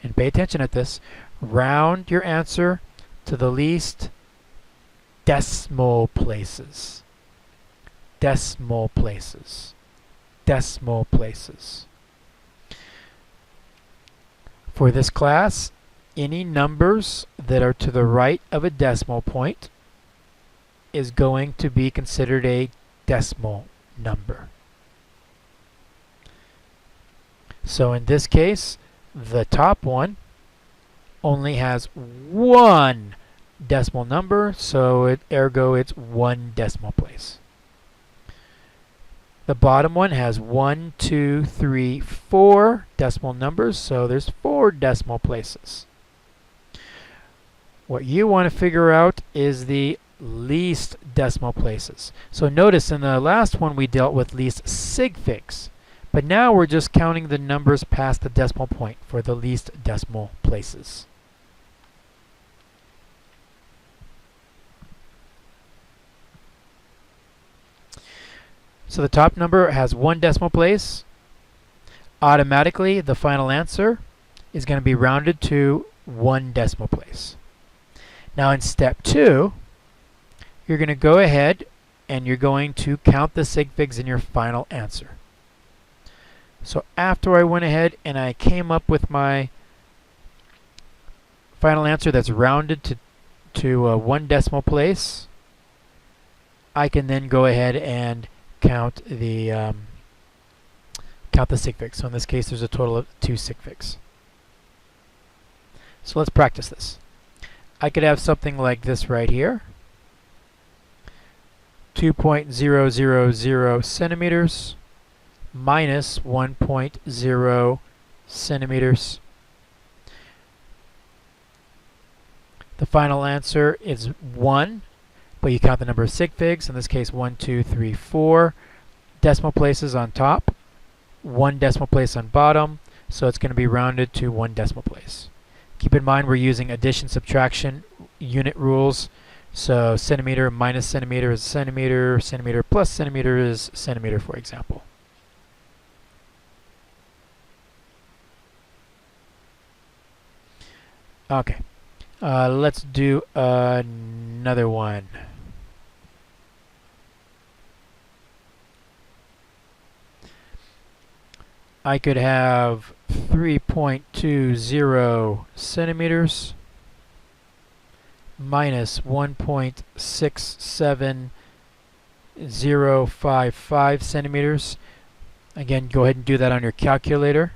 and pay attention at this, round your answer to the least decimal places. Decimal places. Decimal places. For this class, any numbers that are to the right of a decimal point is going to be considered a decimal number. So in this case, the top one only has one decimal number, so ergo it's one decimal place. The bottom one has 1, 2, 3, 4 decimal numbers, so there's 4 decimal places. What you want to figure out is the least decimal places. So notice in the last one we dealt with least sig figs, but now we're just counting the numbers past the decimal point for the least decimal places. So the top number has one decimal place. Automatically, the final answer is going to be rounded to one decimal place. Now in step 2, you're going to go ahead and you're going to count the sig figs in your final answer. So after I went ahead and I came up with my final answer that's rounded to one decimal place, I can then go ahead and count the sig figs. So in this case, there's a total of 2 sig figs. So let's practice this. I could have something like this right here. 2.000 centimeters minus 1.0 centimeters. The final answer is 1. But you count the number of sig figs, in this case 1, 2, 3, 4 decimal places on top, 1 decimal place on bottom, so it's going to be rounded to 1 decimal place. Keep in mind we're using addition subtraction unit rules, so centimeter minus centimeter is centimeter, centimeter plus centimeter is centimeter, for example. Okay, let's do another one. I could have 3.20 centimeters minus 1.67055 centimeters. Again, go ahead and do that on your calculator.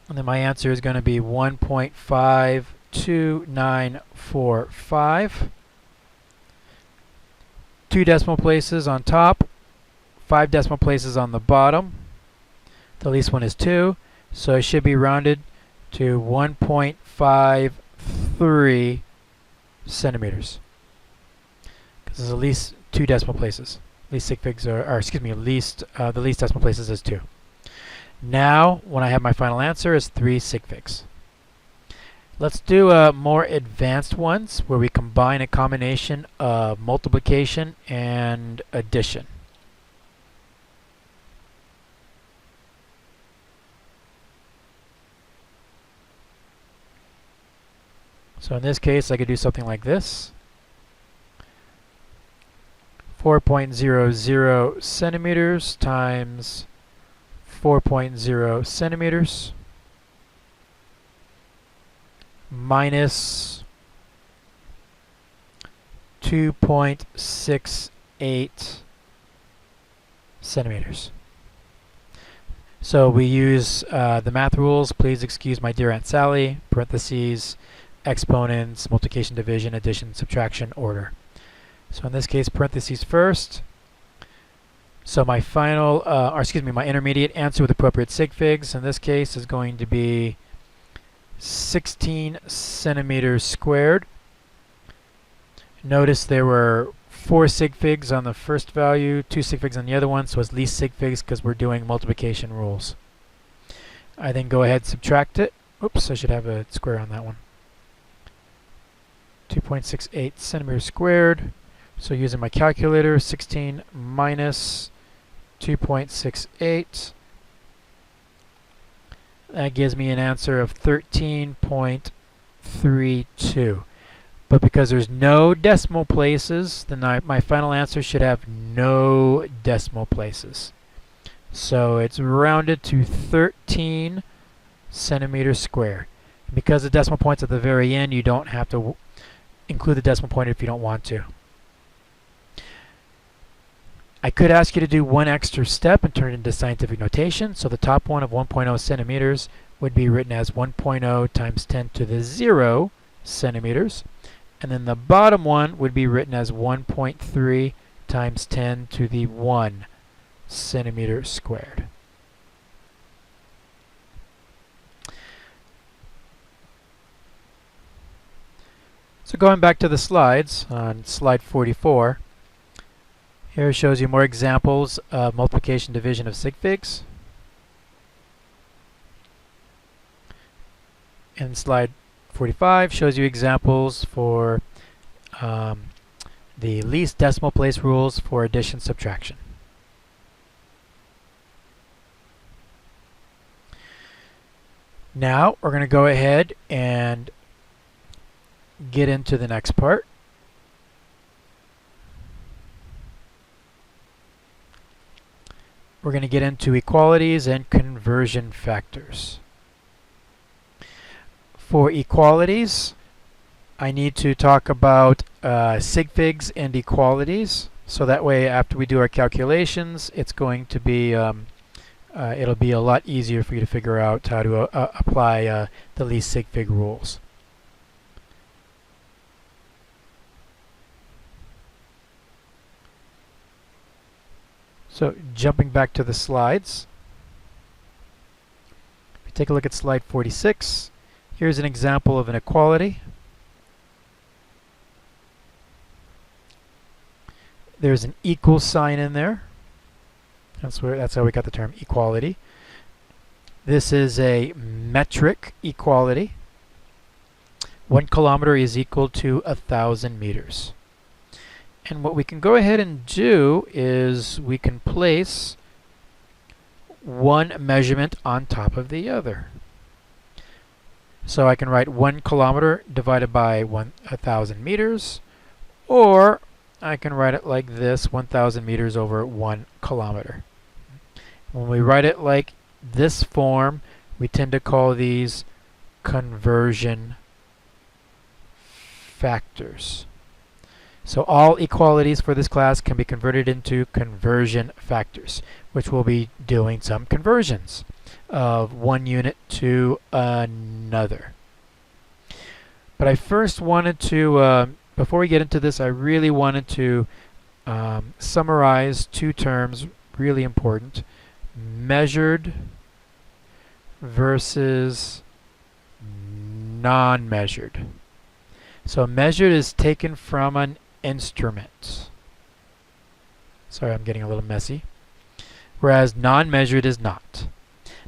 And then my answer is going to be 1.52945. 2 decimal places on top, 5 decimal places on the bottom. The least one is 2, so it should be rounded to 1.53 centimeters. Because there's at least 2 decimal places. Least sig figs are, or excuse me, the least decimal places is 2. Now, when I have my final answer, is 3 sig figs. Let's do more advanced ones where we combine a combination of multiplication and addition. So in this case, I could do something like this. 4.00 centimeters times 4.0 centimeters minus 2.68 centimeters. So we use the math rules. Please excuse my dear Aunt Sally, parentheses, exponents, multiplication, division, addition, subtraction, order. So in this case, parentheses first. So my final, my intermediate answer with appropriate sig figs in this case is going to be 16 centimeters squared. Notice there were 4 sig figs on the first value, 2 sig figs on the other one, so it's least sig figs because we're doing multiplication rules. I then go ahead and subtract it. Oops, I should have a square on that one. 2.68 centimeters squared. So using my calculator, 16 minus 2.68. That gives me an answer of 13.32. But because there's no decimal places, then my final answer should have no decimal places. So it's rounded to 13 centimeters squared. Because the decimal point's at the very end, you don't have to include the decimal point if you don't want to. I could ask you to do one extra step and turn it into scientific notation. So the top one of 1.0 centimeters would be written as 1.0 times 10 to the 0 centimeters. And then the bottom one would be written as 1.3 times 10 to the 1 centimeter squared. So going back to the slides, on slide 44, here shows you more examples of multiplication division of sig figs. And slide 45 shows you examples for the least decimal place rules for addition subtraction. Now we're going to go ahead and get into the next part. We're going to get into equalities and conversion factors. For equalities, I need to talk about sig figs and equalities. So that way, after we do our calculations, it's going to be it'll be a lot easier for you to figure out how to apply the least sig fig rules. So jumping back to the slides, if you take a look at slide 46, here's an example of an equality. There's an equal sign in there. That's how we got the term equality. This is a metric equality. 1 kilometer is equal to 1,000 meters. And what we can go ahead and do is we can place one measurement on top of the other. So I can write 1 kilometer divided by 1,000 meters, or I can write it like this, 1,000 meters over 1 kilometer. When we write it like this form, we tend to call these conversion factors. So all equalities for this class can be converted into conversion factors, which we'll be doing some conversions of one unit to another. But I first wanted to, before we get into this, I really wanted to summarize two terms, really important: measured versus non-measured. So measured is taken from an instrument. Sorry, I'm getting a little messy. Whereas non-measured is not.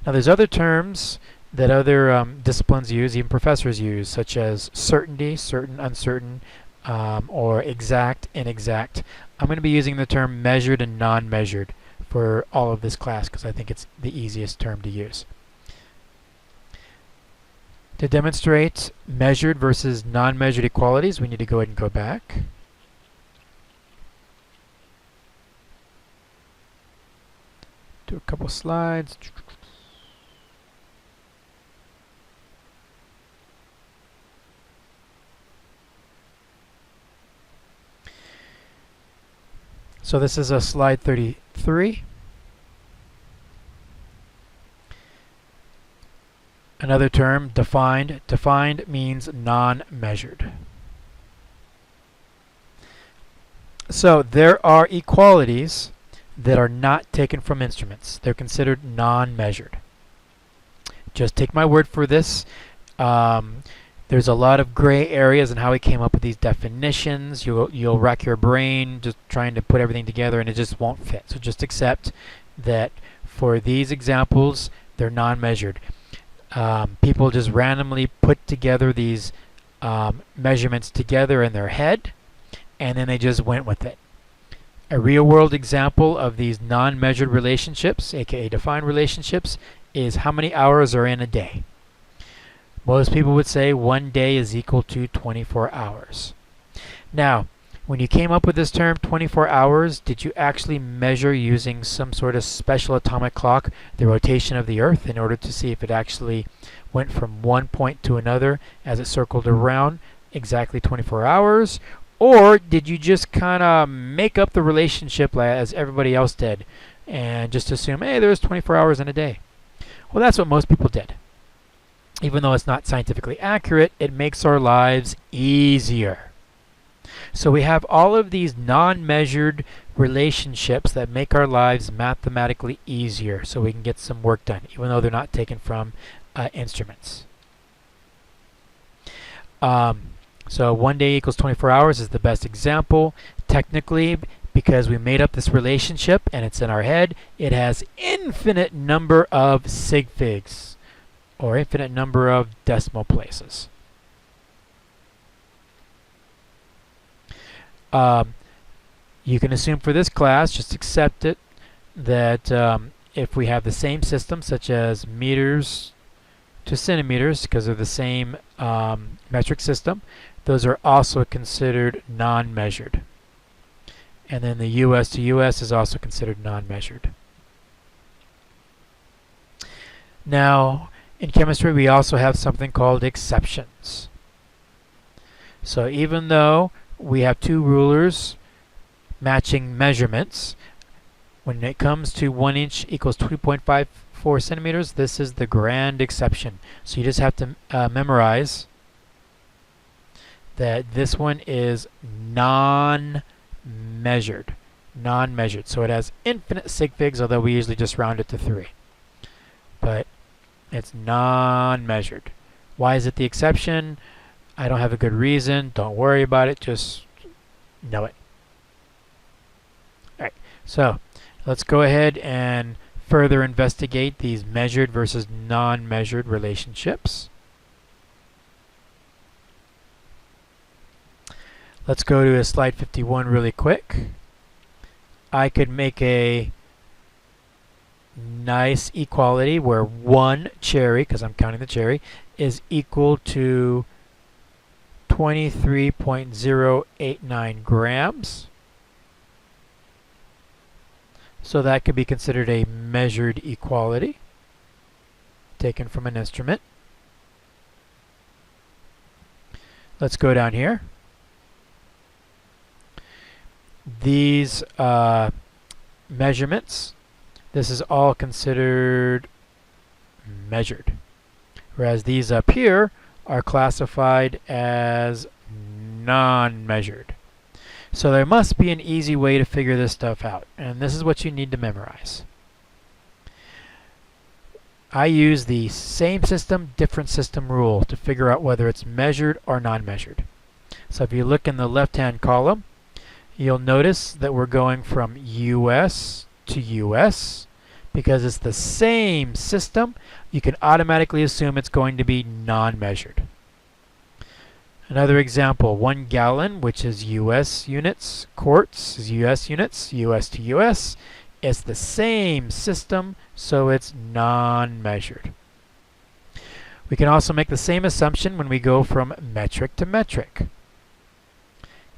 Now there's other terms that other disciplines use, even professors use, such as certainty, certain, uncertain, or exact, inexact. I'm going to be using the term measured and non-measured for all of this class because I think it's the easiest term to use. To demonstrate measured versus non-measured equalities, we need to go ahead and go back. Do a couple slides. So this is a slide 33. Another term, defined. Defined means non-measured. So there are equalities that are not taken from instruments. They're considered non-measured. Just take my word for this. There's a lot of gray areas in how we came up with these definitions. You'll rack your brain just trying to put everything together and it just won't fit. So just accept that for these examples, they're non-measured. People just randomly put together these measurements together in their head, and then they just went with it. A real-world example of these non-measured relationships, aka defined relationships, is how many hours are in a day. Most people would say 1 day is equal to 24 hours. Now, when you came up with this term 24 hours, did you actually measure using some sort of special atomic clock the rotation of the Earth in order to see if it actually went from one point to another as it circled around exactly 24 hours? Or did you just kind of make up the relationship as everybody else did and just assume, hey, there's 24 hours in a day? Well, that's what most people did. Even though it's not scientifically accurate, it makes our lives easier. So we have all of these non-measured relationships that make our lives mathematically easier so we can get some work done, even though they're not taken from instruments. So 1 day equals 24 hours is the best example. Technically, because we made up this relationship and it's in our head, it has infinite number of sig figs, or infinite number of decimal places. You can assume for this class, just accept it, that if we have the same system, such as meters to centimeters, because of the same metric system, those are also considered non-measured. And then the US to US is also considered non-measured. Now, in chemistry, we also have something called exceptions. So even though we have two rulers matching measurements, when it comes to 1 inch equals 2.54 centimeters, this is the grand exception. So you just have to memorize that this one is non-measured. Non-measured. So it has infinite sig figs, although we usually just round it to 3. But it's non-measured. Why is it the exception? I don't have a good reason. Don't worry about it. Just know it. Alright, so let's go ahead and further investigate these measured versus non-measured relationships. Let's go to slide 51 really quick. I could make a nice equality where one cherry, because I'm counting the cherry, is equal to 23.089 grams. So that could be considered a measured equality taken from an instrument. Let's go down here. These measurements, this is all considered measured, whereas these up here are classified as non-measured. So there must be an easy way to figure this stuff out, and this is what you need to memorize. I use the same system, different system rule to figure out whether it's measured or non-measured. So if you look in the left-hand column, you'll notice that we're going from US to US. Because it's the same system, you can automatically assume it's going to be non-measured. Another example, 1 gallon, which is US units, quarts is US units, US to US. It's the same system, so it's non-measured. We can also make the same assumption when we go from metric to metric.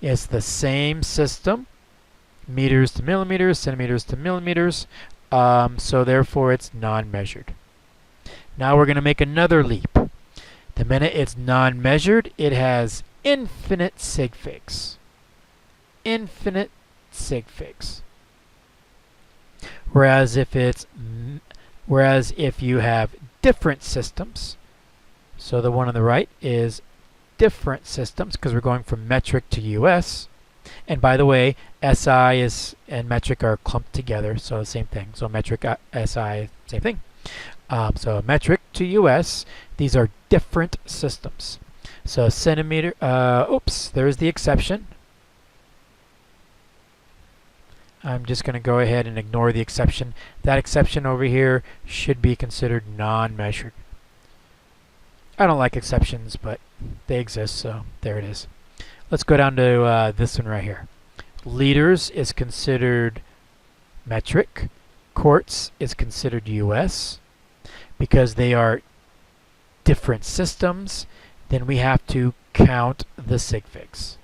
It's the same system, meters to millimeters, centimeters to millimeters, so therefore it's non-measured. Now we're going to make another leap. The minute it's non-measured, it has infinite sig figs. Infinite sig figs. Whereas if you have different systems, So the one on the right is different systems because we're going from metric to US. And by the way, SI and metric are clumped together, so same thing. So metric, SI, same thing. So metric to US, these are different systems. So centimeter, oops, there's the exception. I'm just going to go ahead and ignore the exception. That exception over here should be considered non-measured. I don't like exceptions, but they exist, so there it is. Let's go down to this one right here. Liters is considered metric. Quarts is considered US. Because they are different systems, then we have to count the sig figs.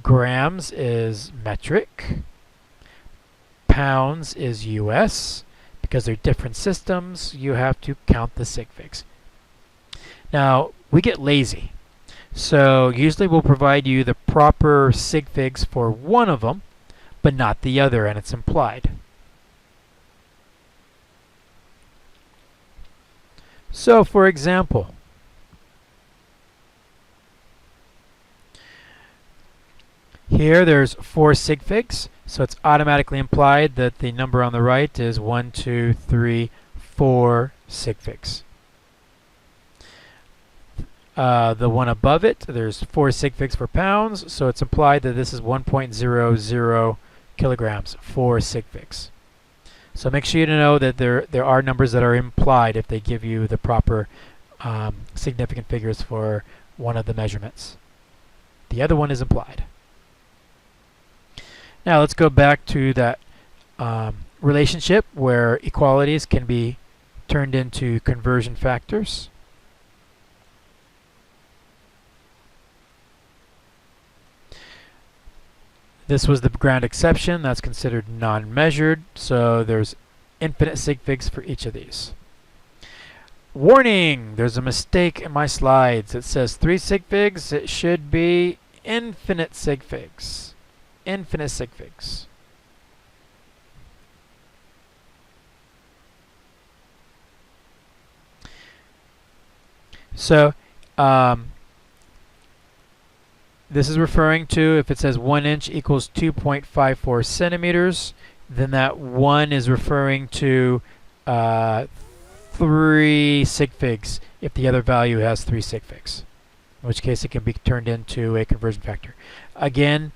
Grams is metric. Pounds is US. Because they're different systems, you have to count the sig figs. Now, we get lazy. So usually we'll provide you the proper sig figs for one of them, but not the other, and it's implied. So for example, here there's 4 sig figs, so it's automatically implied that the number on the right is 1, 2, 3, 4 sig figs. The one above it, there's 4 sig figs for pounds, so it's implied that this is 1.00 kilograms, 4 sig figs. So make sure you know that there are numbers that are implied if they give you the proper significant figures for one of the measurements. The other one is implied. Now let's go back to that relationship where equalities can be turned into conversion factors. This was the ground exception. That's considered non-measured, so there's infinite sig figs for each of these. Warning! There's a mistake in my slides. It says 3 sig figs. It should be infinite sig figs. Infinite sig figs. So, this is referring to if it says 1 inch equals 2.54 centimeters, then that 1 is referring to 3 sig figs if the other value has 3 sig figs, in which case it can be turned into a conversion factor. Again,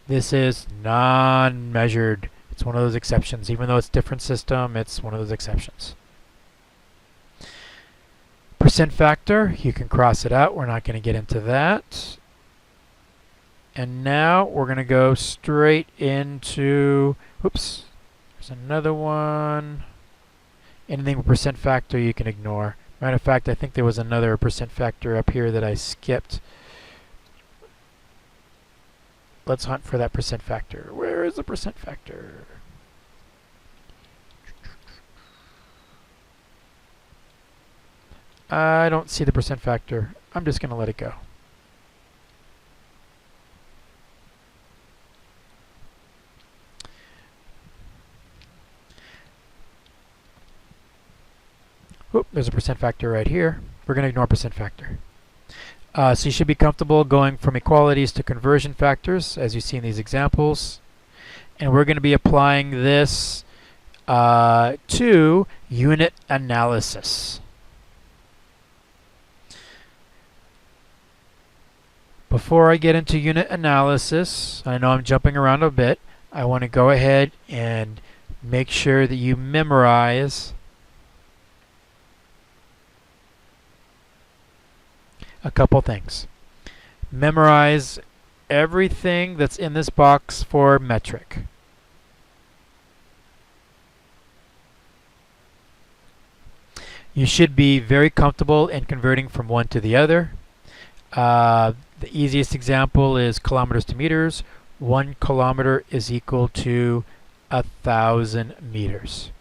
this is non-measured. It's one of those exceptions. Even though it's a different system, it's one of those exceptions. Percent factor, you can cross it out. We're not going to get into that. And now we're going to go straight into, oops, there's another one. Anything with percent factor you can ignore. Matter of fact, I think there was another percent factor up here that I skipped. Let's hunt for that percent factor. Where is the percent factor? I don't see the percent factor. I'm just going to let it go. Oop, there's a percent factor right here. We're going to ignore percent factor. So you should be comfortable going from equalities to conversion factors, as you see in these examples. And we're going to be applying this to unit analysis. Before I get into unit analysis, I know I'm jumping around a bit, I want to go ahead and make sure that you memorize a couple things. Memorize everything that's in this box for metric. You should be very comfortable in converting from one to the other. The easiest example is kilometers to meters. 1 kilometer is equal to 1,000 meters.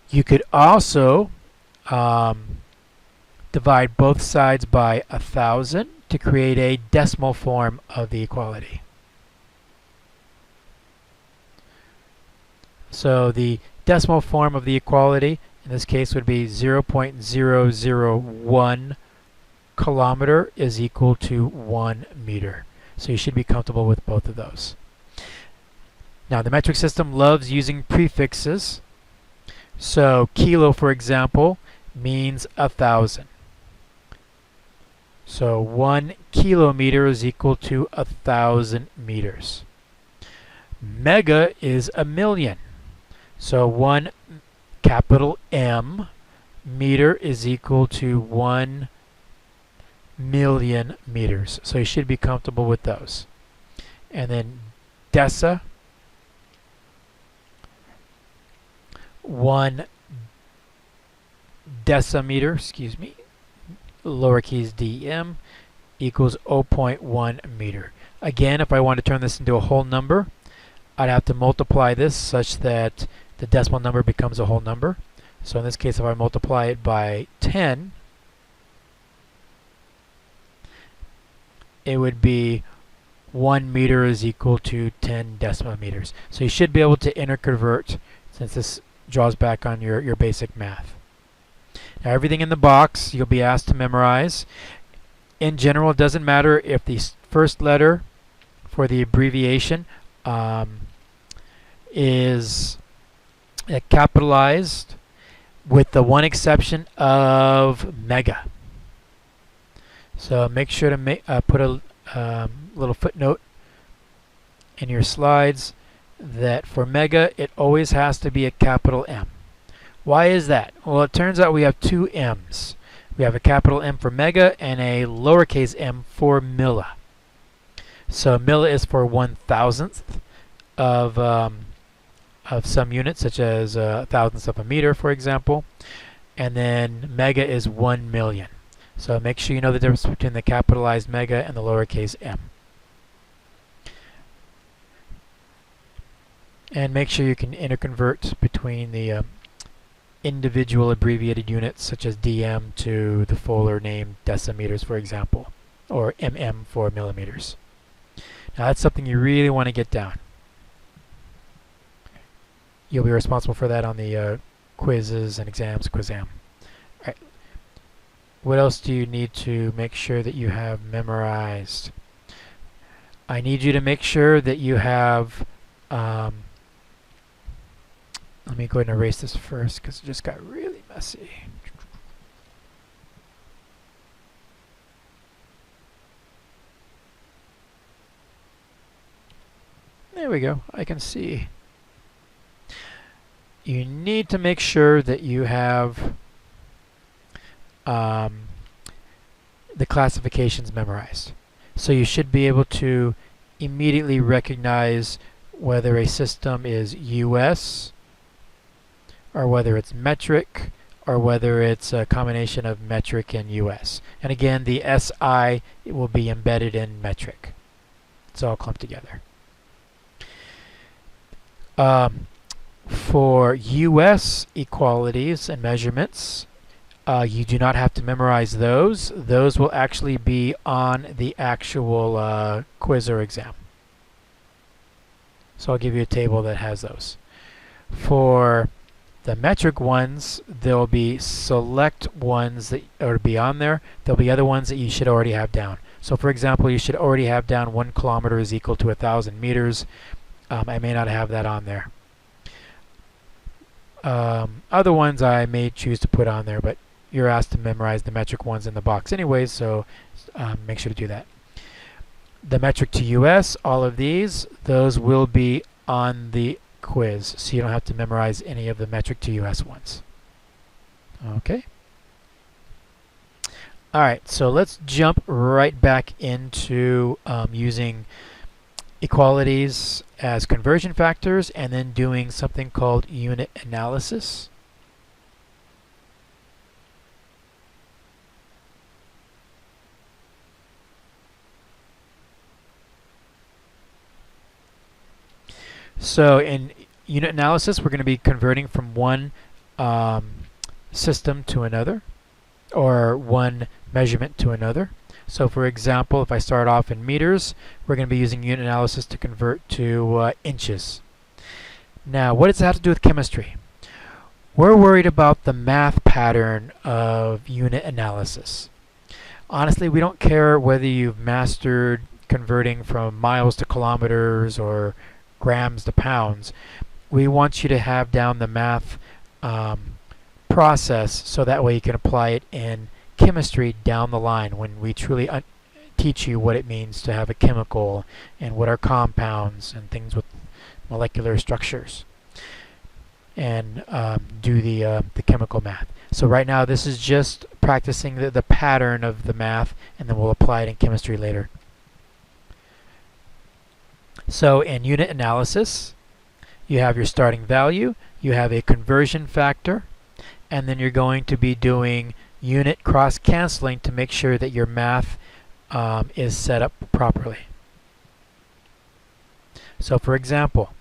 You could also divide both sides by 1,000 to create a decimal form of the equality. So the decimal form of the equality in this case would be 0.001 kilometer is equal to 1 meter. So you should be comfortable with both of those. Now the metric system loves using prefixes. So kilo, for example, means 1,000. So 1 kilometer is equal to 1,000 meters. Mega is a million. So 1 capital M meter is equal to 1 million meters. So you should be comfortable with those. And then deci, 1 decimeter, lowercase dm, equals 0.1 meter. Again, if I want to turn this into a whole number, I'd have to multiply this such that the decimal number becomes a whole number. So in this case, if I multiply it by 10, it would be 1 meter is equal to 10 decimal meters. So you should be able to interconvert, since this draws back on your basic math. Now everything in the box you'll be asked to memorize. In general, it doesn't matter if the first letter for the abbreviation is capitalized, with the one exception of mega. So make sure to put a little footnote in your slides that for mega it always has to be a capital M. Why is that? Well, it turns out we have two M's. We have a capital M for mega and a lowercase m for milli. So milli is for 1,000th of some units, such as thousandths of a meter, for example. And then mega is 1 million. So make sure you know the difference between the capitalized mega and the lowercase m. And make sure you can interconvert between the individual abbreviated units, such as dm, to the fuller name decimeters, for example, or mm for millimeters. Now that's something you really want to get down. You'll be responsible for that on the quizzes and exams, Quizam. Alright. What else do you need to make sure that you have memorized? I need you to make sure that you have let me go ahead and erase this first because it just got really messy. There we go. I can see. You need to make sure that you have the classifications memorized. So you should be able to immediately recognize whether a system is US, or whether it's metric, or whether it's a combination of metric and US. And again, the SI, it will be embedded in metric. It's all clumped together. For US equalities and measurements, you do not have to memorize those. Those will actually be on the actual quiz or exam. So I'll give you a table that has those. For the metric ones, there will be select ones that are to be on there. There'll be other ones that you should already have down. So for example, you should already have down 1 kilometer is equal to 1,000 meters. I may not have that on there. Other ones I may choose to put on there, but you're asked to memorize the metric ones in the box anyways, so make sure to do that. The metric to US, all of these, those will be on the quiz, so you don't have to memorize any of the metric to US ones. Okay. Alright, so let's jump right back into using equalities as conversion factors and then doing something called unit analysis. So in unit analysis, we're going to be converting from one system to another, or one measurement to another. So for example, if I start off in meters, we're going to be using unit analysis to convert to inches. Now, what does that have to do with chemistry? We're worried about the math pattern of unit analysis. Honestly, we don't care whether you've mastered converting from miles to kilometers or grams to pounds. We want you to have down the math process so that way you can apply it in chemistry down the line when we truly teach you what it means to have a chemical and what are compounds and things with molecular structures, and do the chemical math. So right now this is just practicing the pattern of the math, and then we'll apply it in chemistry later. So in unit analysis, you have your starting value, you have a conversion factor, and then you're going to be doing unit cross-canceling to make sure that your math is set up properly. So for example,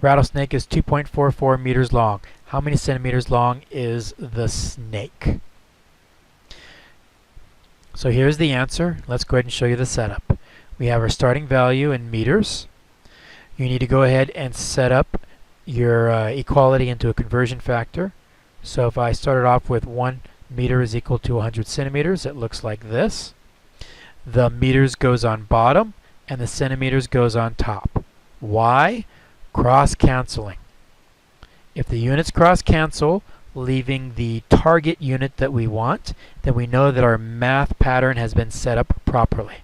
rattlesnake is 2.44 meters long. How many centimeters long is the snake? So here's the answer. Let's go ahead and show you the setup. We have our starting value in meters. You need to go ahead and set up your equality into a conversion factor. So if I started off with 1 meter is equal to 100 centimeters, it looks like this. The meters goes on bottom and the centimeters goes on top. Why? Cross-canceling. If the units cross-cancel, leaving the target unit that we want, then we know that our math pattern has been set up properly.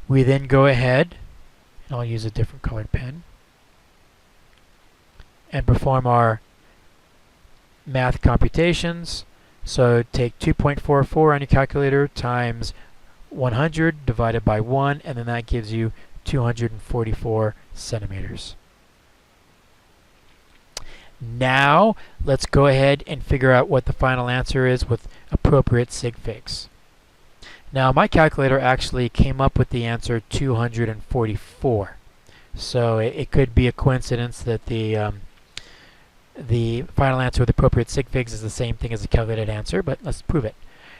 We then go ahead, and I'll use a different colored pen, and perform our math computations. So take 2.44 on your calculator times 100 divided by 1, and then that gives you 244 centimeters. Now let's go ahead and figure out what the final answer is with appropriate sig figs. Now my calculator actually came up with the answer 244. So it could be a coincidence that the final answer with appropriate sig figs is the same thing as the calculated answer, but let's prove it.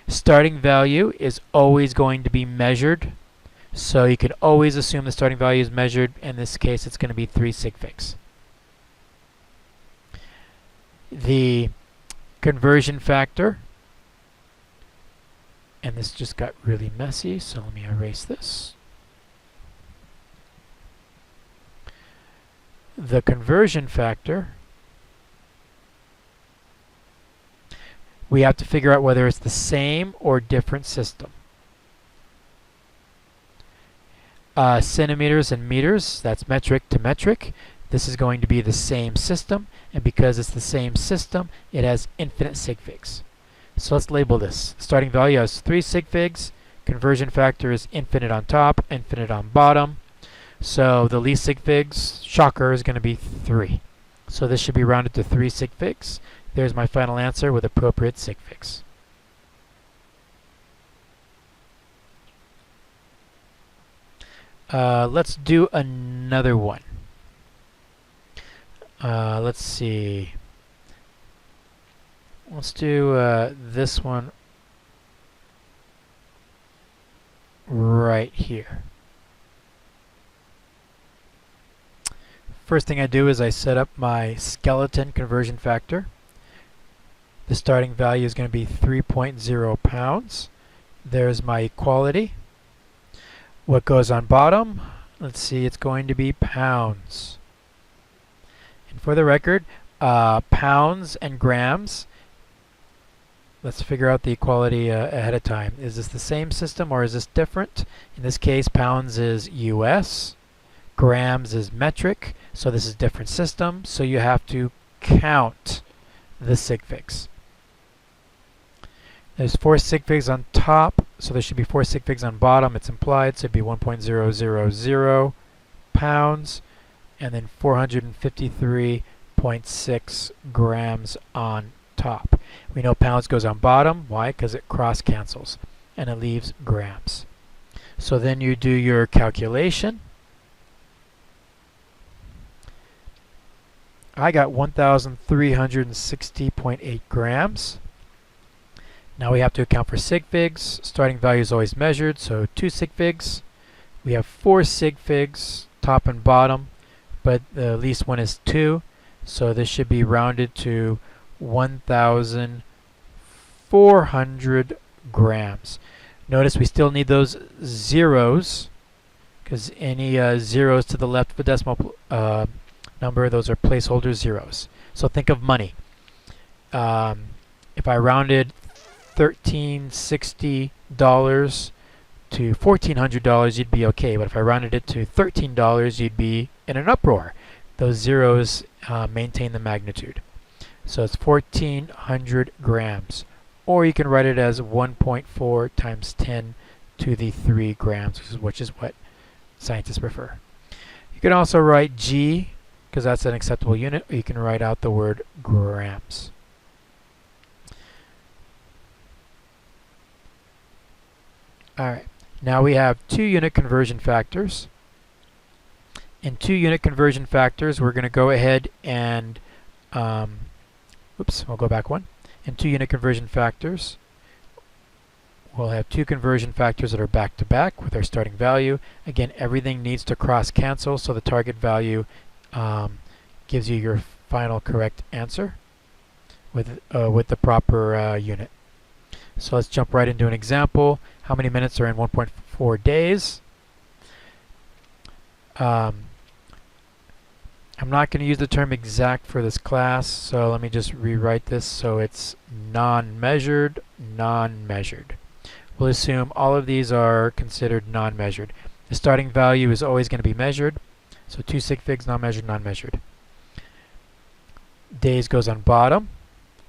Starting value is always going to be measured, so you can always assume the starting value is measured. In this case, it's going to be 3 sig figs. The conversion factor, and this just got really messy, so let me erase this. The conversion factor, we have to figure out whether it's the same or different system. Centimeters and meters, that's metric to metric. This is going to be the same system, and because it's the same system, it has infinite sig figs. So let's label this. Starting value has 3 sig figs. Conversion factor is infinite on top, infinite on bottom. So the least sig figs, shocker, is going to be 3. So this should be rounded to 3 sig figs. There's my final answer with appropriate sig figs. Let's do another one. Let's see. Let's do this one right here. First thing I do is I set up my skeleton conversion factor. The starting value is going to be 3.0 pounds. There's my equality. What goes on bottom? Let's see, it's going to be pounds. And for the record, pounds and grams, let's figure out the equality ahead of time. Is this the same system or is this different? In this case, pounds is US, grams is metric, so this is different system, so you have to count the sig figs. There's 4 sig figs on top, so there should be 4 sig figs on bottom. It's implied, so it'd be 1.000 pounds, and then 453.6 grams on top. We know pounds goes on bottom. Why? Because it cross cancels, and it leaves grams. So then you do your calculation. I got 1,360.8 grams. Now we have to account for sig figs. Starting value is always measured, so 2 sig figs. We have 4 sig figs, top and bottom, but the least one is 2. So this should be rounded to 1,400 grams. Notice we still need those zeros, because any zeros to the left of the decimal number, those are placeholder zeros. So think of money. If I rounded $1,360 to $1,400, you'd be okay. But if I rounded it to $13, you'd be in an uproar. Those zeros maintain the magnitude. So it's 1,400 grams. Or you can write it as 1.4 times 10 to the 3 grams, which is what scientists prefer. You can also write G, because that's an acceptable unit, or you can write out the word grams. Alright, now we have 2 unit conversion factors. In 2 unit conversion factors, we're going to go ahead and, we'll go back one. In 2 unit conversion factors, we'll have 2 conversion factors that are back to back with our starting value. Again, everything needs to cross cancel, so the target value gives you your final correct answer with the proper unit. So let's jump right into an example. How many minutes are in 1.4 days? I'm not going to use the term exact for this class, so let me just rewrite this so it's non-measured, non-measured. We'll assume all of these are considered non-measured. The starting value is always going to be measured, so 2 sig figs, non-measured, non-measured. Days goes on bottom,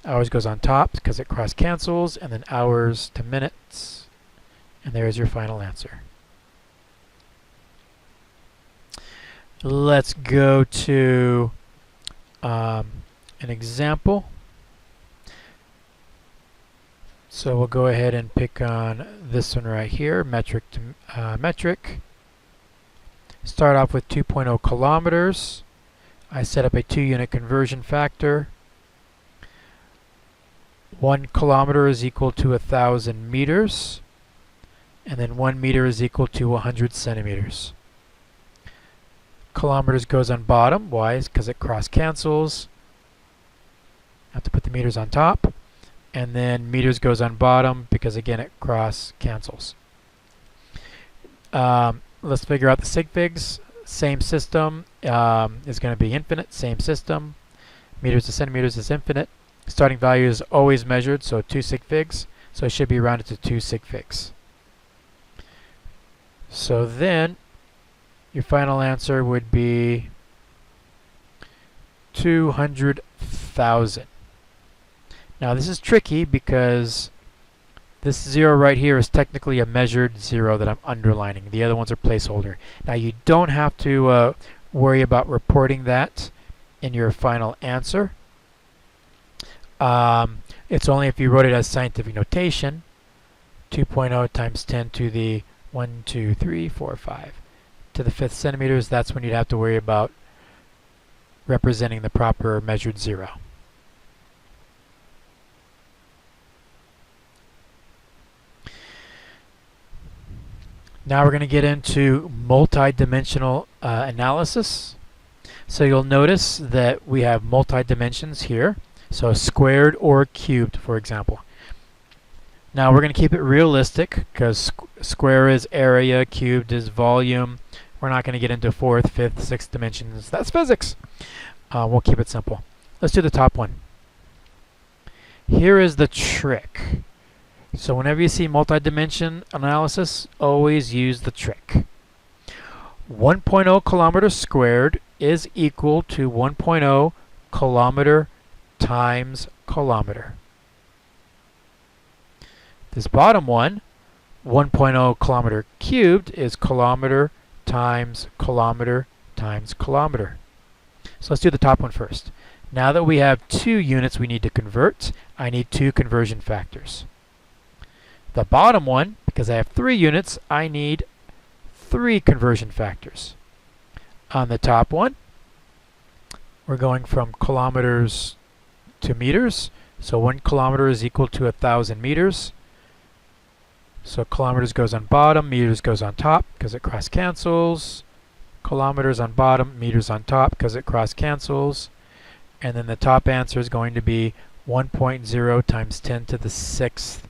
hours goes on top because it cross cancels, and then hours to minutes, and there's your final answer. Let's go to an example. So we'll go ahead and pick on this one right here, metric to metric. Start off with 2.0 kilometers. I set up a 2 unit conversion factor. 1 kilometer is equal to 1,000 meters. And then 1 meter is equal to 100 centimeters. Kilometers goes on bottom. Why? Because it cross cancels. I have to put the meters on top. And then meters goes on bottom because again it cross cancels. Let's figure out the sig figs. Same system is going to be infinite. Same system. Meters to centimeters is infinite. Starting value is always measured, so 2 sig figs. So it should be rounded to 2 sig figs. So then your final answer would be 200,000. Now this is tricky because this 0 right here is technically a measured 0 that I'm underlining. The other ones are placeholder. Now you don't have to worry about reporting that in your final answer. It's only if you wrote it as scientific notation, 2.0 times 10 to the 1, 2, 3, 4, 5 to the 5th centimeters, that's when you'd have to worry about representing the proper measured 0. Now we're going to get into multi-dimensional analysis. So you'll notice that we have multi-dimensions here. So squared or cubed, for example. Now we're going to keep it realistic because square is area, cubed is volume. We're not going to get into 4th, 5th, 6th dimensions. That's physics. We'll keep it simple. Let's do the top one. Here is the trick. So whenever you see multi-dimension analysis, always use the trick. 1.0 kilometers squared is equal to 1.0 kilometer times kilometer. This bottom one, 1.0 kilometer cubed, is kilometer times kilometer times kilometer. So let's do the top one first. Now that we have 2 units we need to convert, I need 2 conversion factors. The bottom one, because I have 3 units, I need 3 conversion factors. On the top one, we're going from kilometers to meters. So 1 kilometer is equal to 1,000 meters. So kilometers goes on bottom, meters goes on top because it cross cancels. Kilometers on bottom, meters on top because it cross cancels. and then the top answer is going to be 1.0 times 10 to the 6th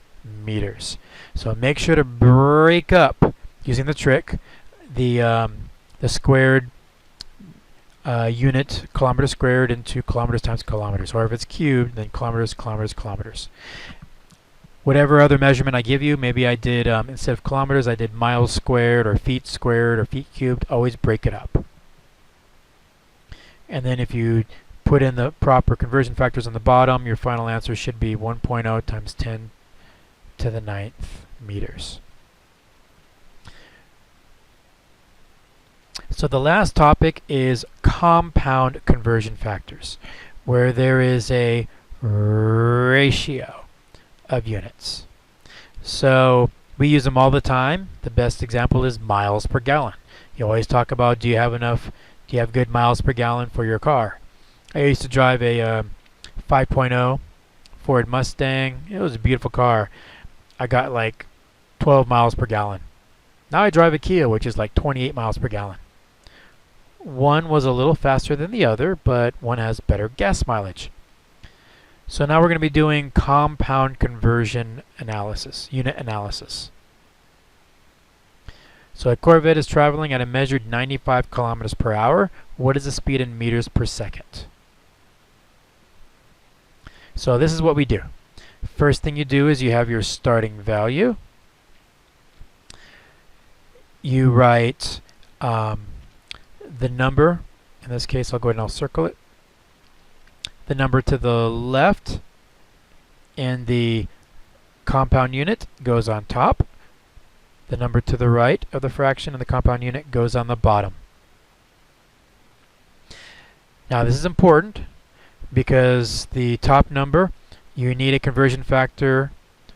meters. So make sure to break up, using the trick, the squared unit, kilometers squared, into kilometers times kilometers. Or if it's cubed, then kilometers, kilometers, kilometers. Whatever other measurement I give you, maybe I did, instead of kilometers, I did miles squared or feet cubed. Always break it up. And then if you put in the proper conversion factors on the bottom, your final answer should be 1.0 times 10 to the 9th meters. So the last topic is compound conversion factors, where there is a ratio of units. So we use them all the time. The best example is miles per gallon. You always talk about, do you have good miles per gallon for your car? I used to drive a 5.0 Ford Mustang. It was a beautiful car. I got like 12 miles per gallon. Now I drive a Kia, which is like 28 miles per gallon. One was a little faster than the other, but one has better gas mileage. So now we're going to be doing compound conversion analysis, unit analysis. So a Corvette is traveling at a measured 95 kilometers per hour. What is the speed in meters per second? So this is what we do. First thing you do is you have your starting value. You write the number. In this case, I'll go ahead and I'll circle it. The number to the left in the compound unit goes on top. The number to the right of the fraction in the compound unit goes on the bottom. Now this is important because the top number, you need a conversion factor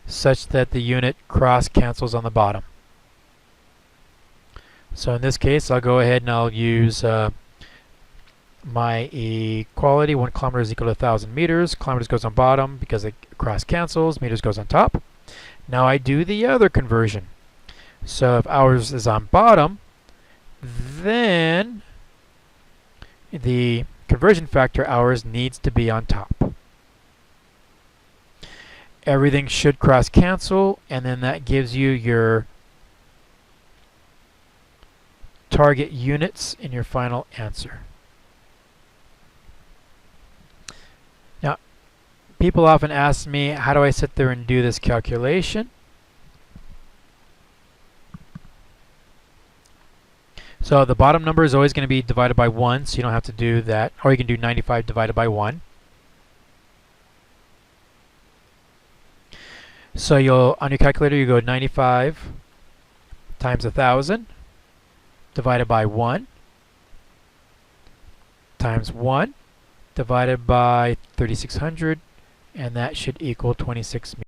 such that the unit cross cancels on the bottom. So in this case, I'll go ahead and I'll use my equality. 1 kilometer is equal to 1,000 meters. Kilometers goes on bottom because it cross cancels. Meters goes on top. Now I do the other conversion. So if hours is on bottom, then the conversion factor hours needs to be on top. Everything should cross cancel, and then that gives you your target units in your final answer. Now, people often ask me, how do I sit there and do this calculation? So the bottom number is always going to be divided by 1, so you don't have to do that. Or you can do 95 divided by 1. So on your calculator, you go 95 times 1,000 divided by 1 times 1 divided by 3,600, and that should equal 26 meters.